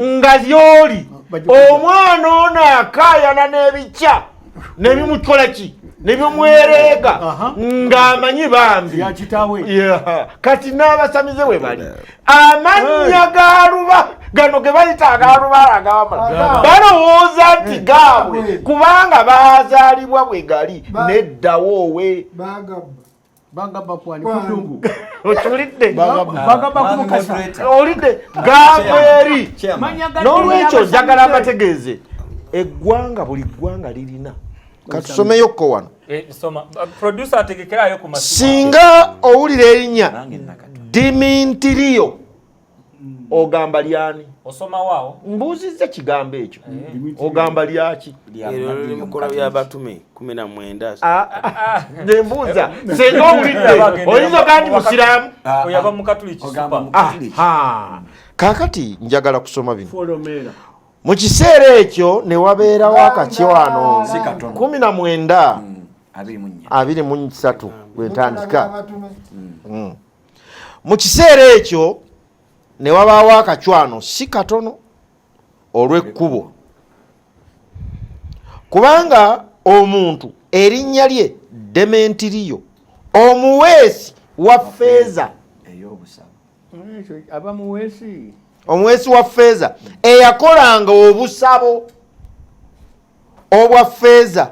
nga lyoli omwana ono akaayana n'ebikya nebimukola ki nebimwereega ng'amanyi bambi kati n'abasamize we bali amannya galuba gano ge bayita agalubala agawamala balowooza nti gaabwe kubanga baazaalibwa bwe gali neddawo we okitulidde olidde gaabweri n'olwekyo njagala abategeeze eggwanga buli ggwanga lirina katusomeyo ko wano singa owulira erinnya Dimintiriyo ogamba lyani mbuuzizza kigambo ekyo ogamba lyaki ebikola by'abatume 19 nembuuza senga owulidde oyinza kandi musiraamu oyava mu katuliki kaakati njagala kusoma bino mu kiseera ekyo ne wabeerawo akakiwano 19 23 bwentandika mu kiseera ekyo ne wabaawo akacwano si katono olw'ekkubo kubanga omuntu erinnya lye Demetiriyo omuweesi wa ffeeza omuweesi wa ffeeza eyakolanga obusabo obwa ffeeza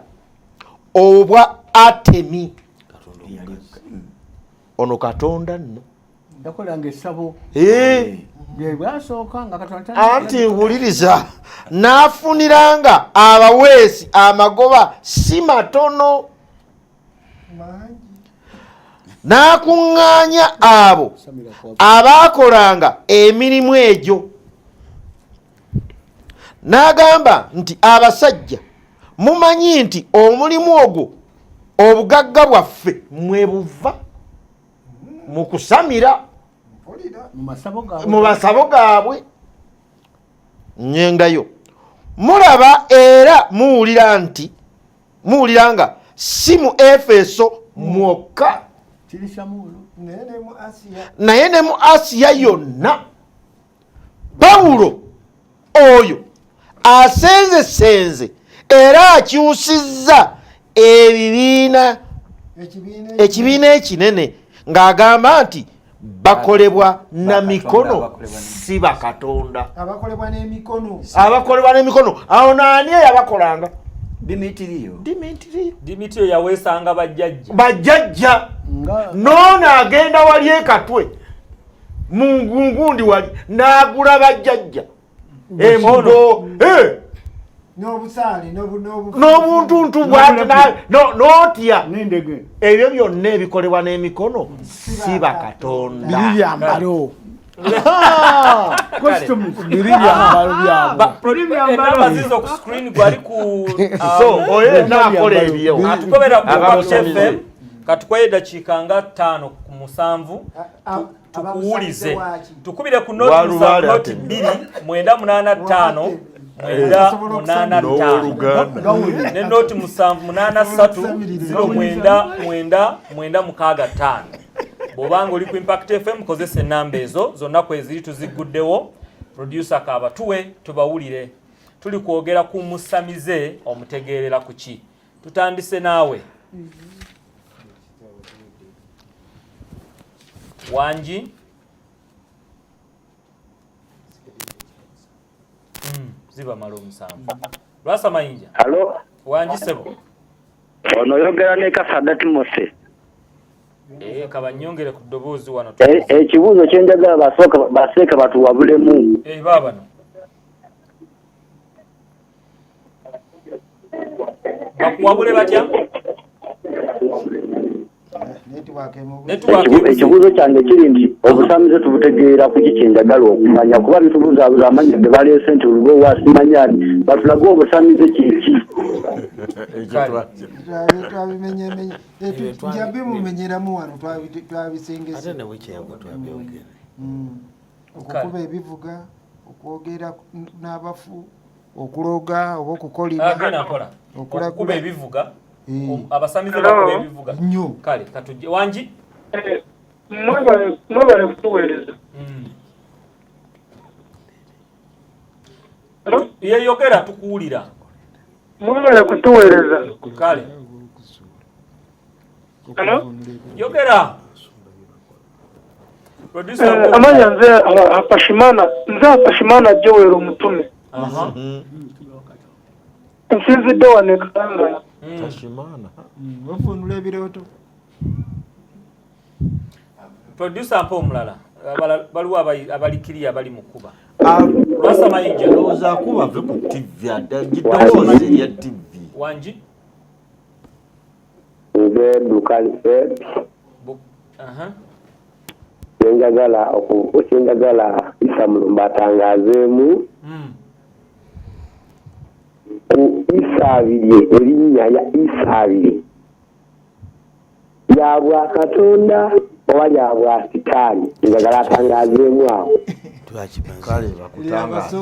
obwa Atemi ono Katonda nno yakolanga essabo anti wuliriza n'afuniranga abaweesi amagoba si matono n'akuŋŋaanya abo abaakolanga emirimu egyo n'agamba nti abasajja mumanyi nti omulimu ogwo obugagga bwaffe mwe buva mu kusamira mu basabo gaabwe nyengayo mulaba era muwulira nga si mu Efeso mwokka naye ne mu Asiya yonna Pawulo oyo asenzesenze era akyusizza ekibiina ekinene ng'agamba nti bakolebwa na mikono si bakatonda abakolebwa n'emikono awo naani eyabakolanga Dimitiyo yaweesanga bajjajja noono agenda wali ekatwe mu ngungundi wali n'agula bajjajja embugo n'obuntuntu bwati n'otya ebyo byonna ebikolebwa n'emikono si bakatonda biri byambalo oyenakola ebyo atukoberafm katukoye dakiika nga 5 ku 7 tukuwulize tukubire ku noti 2 985 985 ne noti 783 bw'obanga oli ku Impact FM kozesa ennamba ezo zonna kweziri tuziguddewo producer kaaba tuwe tubawulire tuli kwogera ku Omusamize Omutegerera ku ki tutandise naawe Wanji ziba malo musanvu Lwasa Mayinja Halo Wanji sebo ono yogera ne Kasada Timothy kabanyongere ku ddoboozi wano. Ekibuuzo kye njagala baseeka batuwabulemu. Baba no. Bakuwabule batya? Ekibuuzo kyange kiri nti obusamize tubutegeera ku kiki njagala okumanya kuba bitubuuzaabuza amanya ge baleese nti olugo wasimanyani batulaga obusamize kiki. Njabimumenyeramu wano twabisengesa okukuba ebivuga, okwogera n'abafu, okuloga oba okukolima okukuba ebivuga. Abasamize bakuba ebivuga nnyo. Kale katujje wangi mwebale kutuweereza. yeyogera tukuwulira. Mwebale kutuweereza. Kale yogera. Amanya nze apashimana Joel Omutume. Nsinzidde wano e Uganda. Wafunula ebirooto. Producer mpo omulala baliwo abalikiriya abali mu kuba. Rasa mayinja lowooza akuba ave ku TV addagidowooza erya TV. Wangi nze dukalise enjagala Isa Mulumba atangaazeemu ku Isaabiri, erinnya ya Isaabiri lya bwa Katonda oba lya bwa Sitaani, njagala atangaazeemu awo. Kale bakutangaze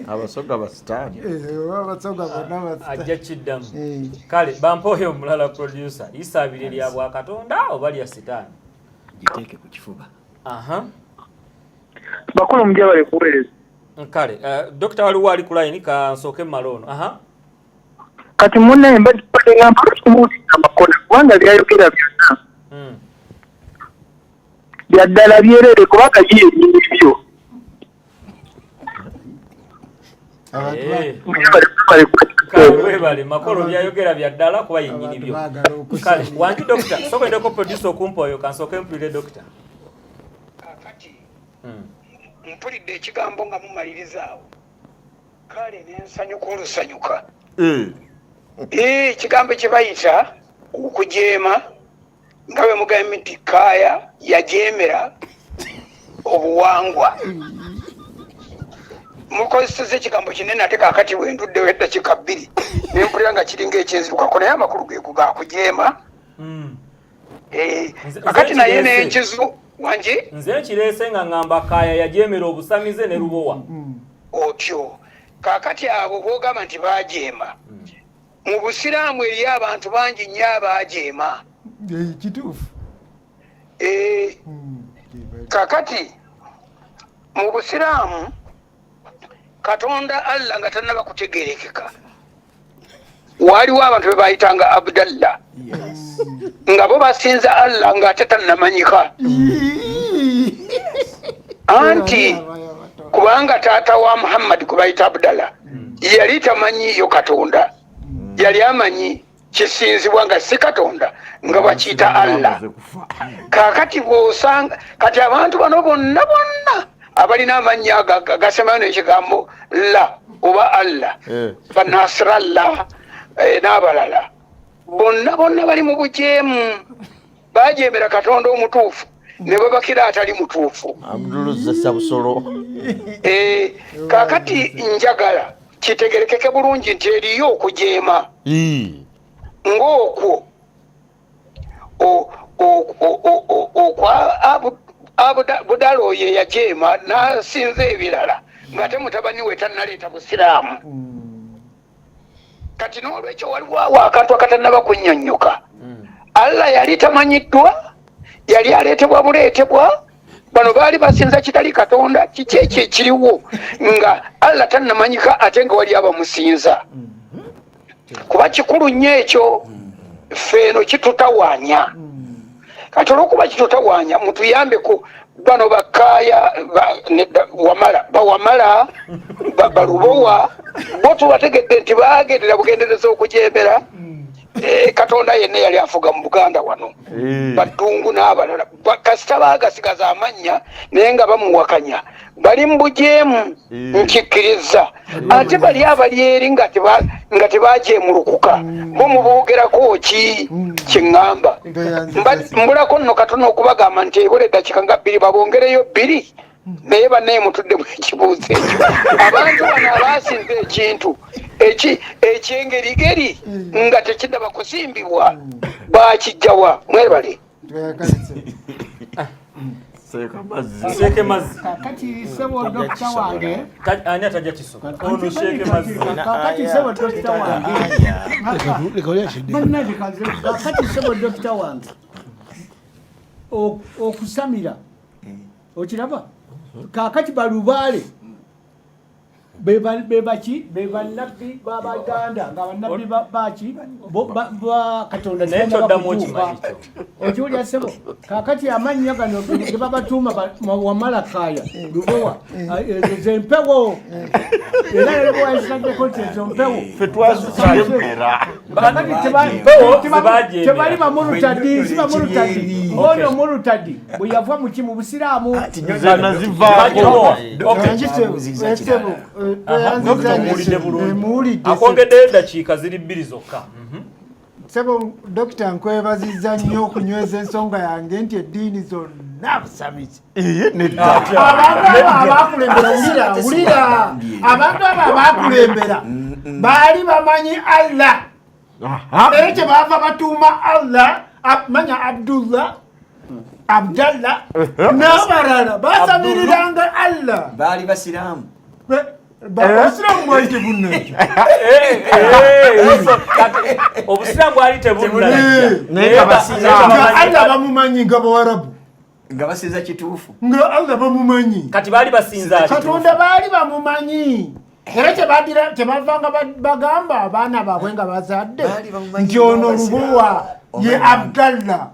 abasoga basitaani ajja kiddamu. Kale bampoyo omulala producer Isaabiri lya bwa Katonda oba lya Sitaani. Giteeke ku kifuba. Bakulu mujja bali kuweereza. Kale Dr. waliwo ali ku line kansooke malono. Kati munne mbadde ngamba tumuuliza amakona kubanga byayogera byonna byaddala byerere kubanga ye ebyo webale makolo byayogera byaddala kuba yennyini byo. Kale wangi Dr. sokwendeko producer okumpa oyo kansooke mpulire Dr. mpulidde ekigambo nga mumalirizaawo kale nensanyuka olusanyuka. Ekigambo kye bayita okujeema nga bwe mugambye nti Kaaya yajeemera obuwangwa. Mukozeseza ekigambo kinene ate kaakati bwenduddewo eddakiika 2 nempulira nga kiringa ekyenzirukako naye amakulu ge gakujeema. Kakati naye n'enkizu wangi nze nkireese nga ngamba Kaaya yajeemera obusamize ne lubowa. Otyo kaakati abo boogamba nti baajeema mu Busiraamu eri abantu bangi nnyo abaajeema. Kituufu. Kaakati mu Busiraamu Katonda Allah nga tannaba kutegeerekeka waliwo abantu be baayitanga Abdallah nga bo basinza Allah ng'ate tannamanyika anti kubanga taata wa Muhammad gwe bayita Abdallah yali tamanyiyo Katonda, yali amanyi kisinzibwa nga si Katonda nga bakiyita Allah. Kaakati bw'osanga kati abantu bano bonna abalina amannya gasemayo n'ekigambo la oba Allah banasrallah n'abalala bonna bali mu bujeemu bajeemera Katonda omutuufu ne babakira atali mutuufu. Kaakati njagala kitegerekeke bulungi nti eriyo okujeema ng'okwo Budala oyo yajeema n'asinza ebirala ng'ate mutabani we tannaleeta Busiraamu. Kati n'olwekyo waliwo akantu akatannaba kunnyonnyoka. Allah yali tamanyiddwa, yali aleetebwa buleetebwa, bano baali basinza kitali Katonda, kiki ekyo ekiriwo nga Allah tannamanyika ate nga wali abamusinza. Kuba kikulu nnyo ekyo, ffe eno kitutawaanya. Kati olw'okuba kitutawaanya mutuyambeku bano Bakaaya bawamala balubowa bo tubategedde nti baagendera bugendereza okujeemera Katonda yenna yali afuga mu Buganda wano badungu n'abalala kasita baagasigaza amannya naye nga bamuwakanya bali mu bujeemu nkikkiriza ate bali abali eri nga tebajeemulukuka bo muboogerako ki kiŋŋamba mbulako nno katono okubagamba nti ebula eddakiika nga 2 babongereyo 2 naye bannaye mutudde mu ekibuuzo ekyo abantu bano abaasinze ekintu ekyengerigeri nga tekidaba kusimbibwa bakijjawa mwebale Sheke mazzi. Kakati sebo dokta wange. Ani atajja kiso. Ono sheke mazzi. Kakati sebo dokta wange. Kakati sebo dokta wange. Okusamira. Okiraba? Kakati balubale. Bebachi bebanabbi babaganda ngabanabbi bachi Katonda necho damochi macho okyulya sebo kakati amanya gano gebabatuma wamalakaya lubowa zempewo era lebo ayisande kote zempewo fetwazuzalera kakati tebali bamulutadi siba mulutadi ono mulutadi buyava mu busiramu zana zivaako akwongedde eddakiika ziri 2 zokka. Sebo dokita nkwebazizza nnyo okunyweza ensonga yange nti eddiini zonna busamizi. Abantu abo abaakulembera baali bamanyi Allah. Era kyebaava batuuma Allah manya Abdullah Abdallah n'abalala basamiriranga Allah. Baali basiraamu. Obusiraamu bwali tebunnajja. Obusiraamu bwali tebunnajja. Naye nga Allah bamumanyi nga Bawarabu. Nga basinza kituufu. Nga Allah bamumanyi. Kati baali basinza kituufu. Katonda baali bamumanyi. Era kyebavanga bagamba abaana baabwe nga bazadde nti ono lubowa ye Abdallah.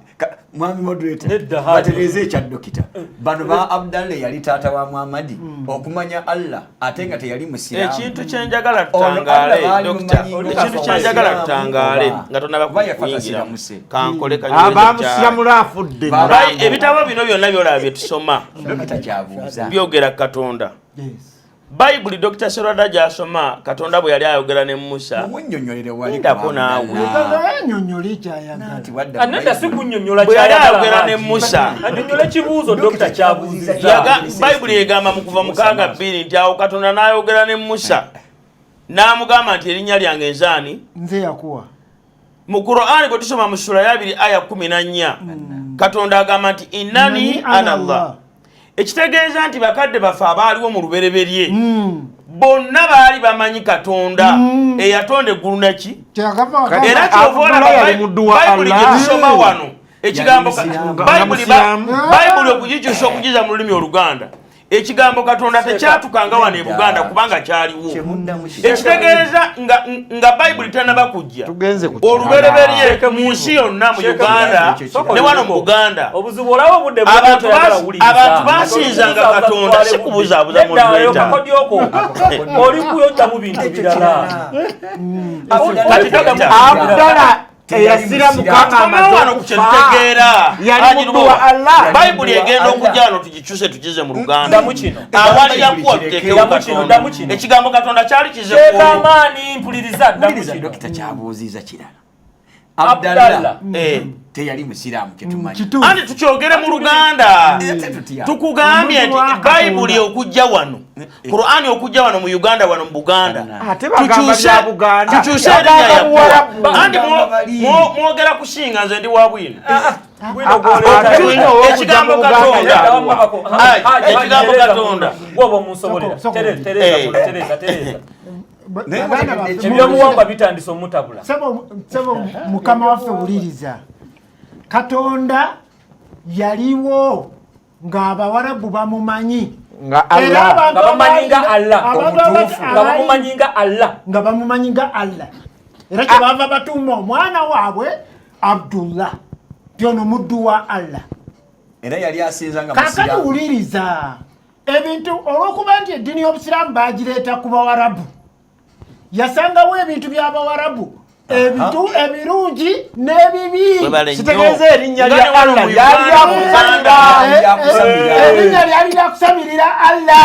Mwami moderator batereze ekya dokita bano ba Abdallah yali taata wa Muhammadi okumanya Allah ate nga teyali musiraamu. Ekintu kyenjagala tutangaale dokita ekintu kyenjagala tutangaale nga tonabakuyingira kankole abamusiramu afudde ebitabo bino byonna byolaba bye tusoma dokita kyabuuza byogera Katonda. Bible Dr. Serada gyasoma Katonda bwe yali ayogera ne Musa. Munnyonnyolere wali ndako naawe. Nnyonnyole kyayagala. Anenda sikunyonnyola kyayagala. Bwe yali ayogera ne Musa. Annyonnyola kibuuzo Dr. kyabuuzizza. Bible egamba mu Kuva 6:2 nti awo Katonda n'ayogera ne Musa. N'amugamba nti erinnya lyange nzaani? Nze yakuwa. Mu Qur'ani bwe tusoma mu sura ya 2 aya 14 Katonda agamba nti innani ana Allah. Ekitegeeza nti bakadde bafe abaaliwo mu lubereberye bonna baali bamanyi Katonda eyatonda eggulu neki era kyovoolaba Bayibuli gye tusoma wano ekigambo Bayibuli okugikyusa okugiza mu lulimi Oluganda ekigambo Katonda tekyatukanga wano e Buganda kubanga kyaliwo ekitegeeza nga Bayibuli tannaba kujja olubereberye mu nsi yonna mu Uganda ne wano mu Buganda abantu basinzanga Katonda si kubuzaabuza mu lweta Abdallah eyasira mukama amazano kukyatutegeera yali muduwa Allah. Bayibuli egenda okujja wano tugikyuse tugize mu Luganda awali yakuwa tuteekewo Katonda ekigambo Katonda kyali kizemaani mpuliriza dokita kyabuuziza kirala Abdallah teyali musiraamu kyetumanyi andi tukyogere mu Luganda tukugambye nti Bayibuli okujja wano Qur'ani okujja wano mu Uganda wano mu Buganda tukyuse erinnya yakuwa andi mwogera kusinga nze ndi wa bwino ekigambo Katonda gwoba omunsobolera tereza ebyomuwangwa bitandise omutabula. Sebo mukama waffe wuliriza Katonda yaliwo ng'Abawarabu bamumanyi nga Allah nga bamumanyi nga Allah era kyebava batuuma omwana waabwe Abdullah tyono muddu wa Allah era yali asinza nga kakati wuliriza ebintu olw'okuba nti eddiini y'Obusiraamu baagireeta ku Bawarabu yasangawo ebintu by'Abawarabu ebitu ebirungi n'ebibi kitegeeza erinnya lya Allah lyali lyakusamirira erinnya lyali lyakusamirira Allah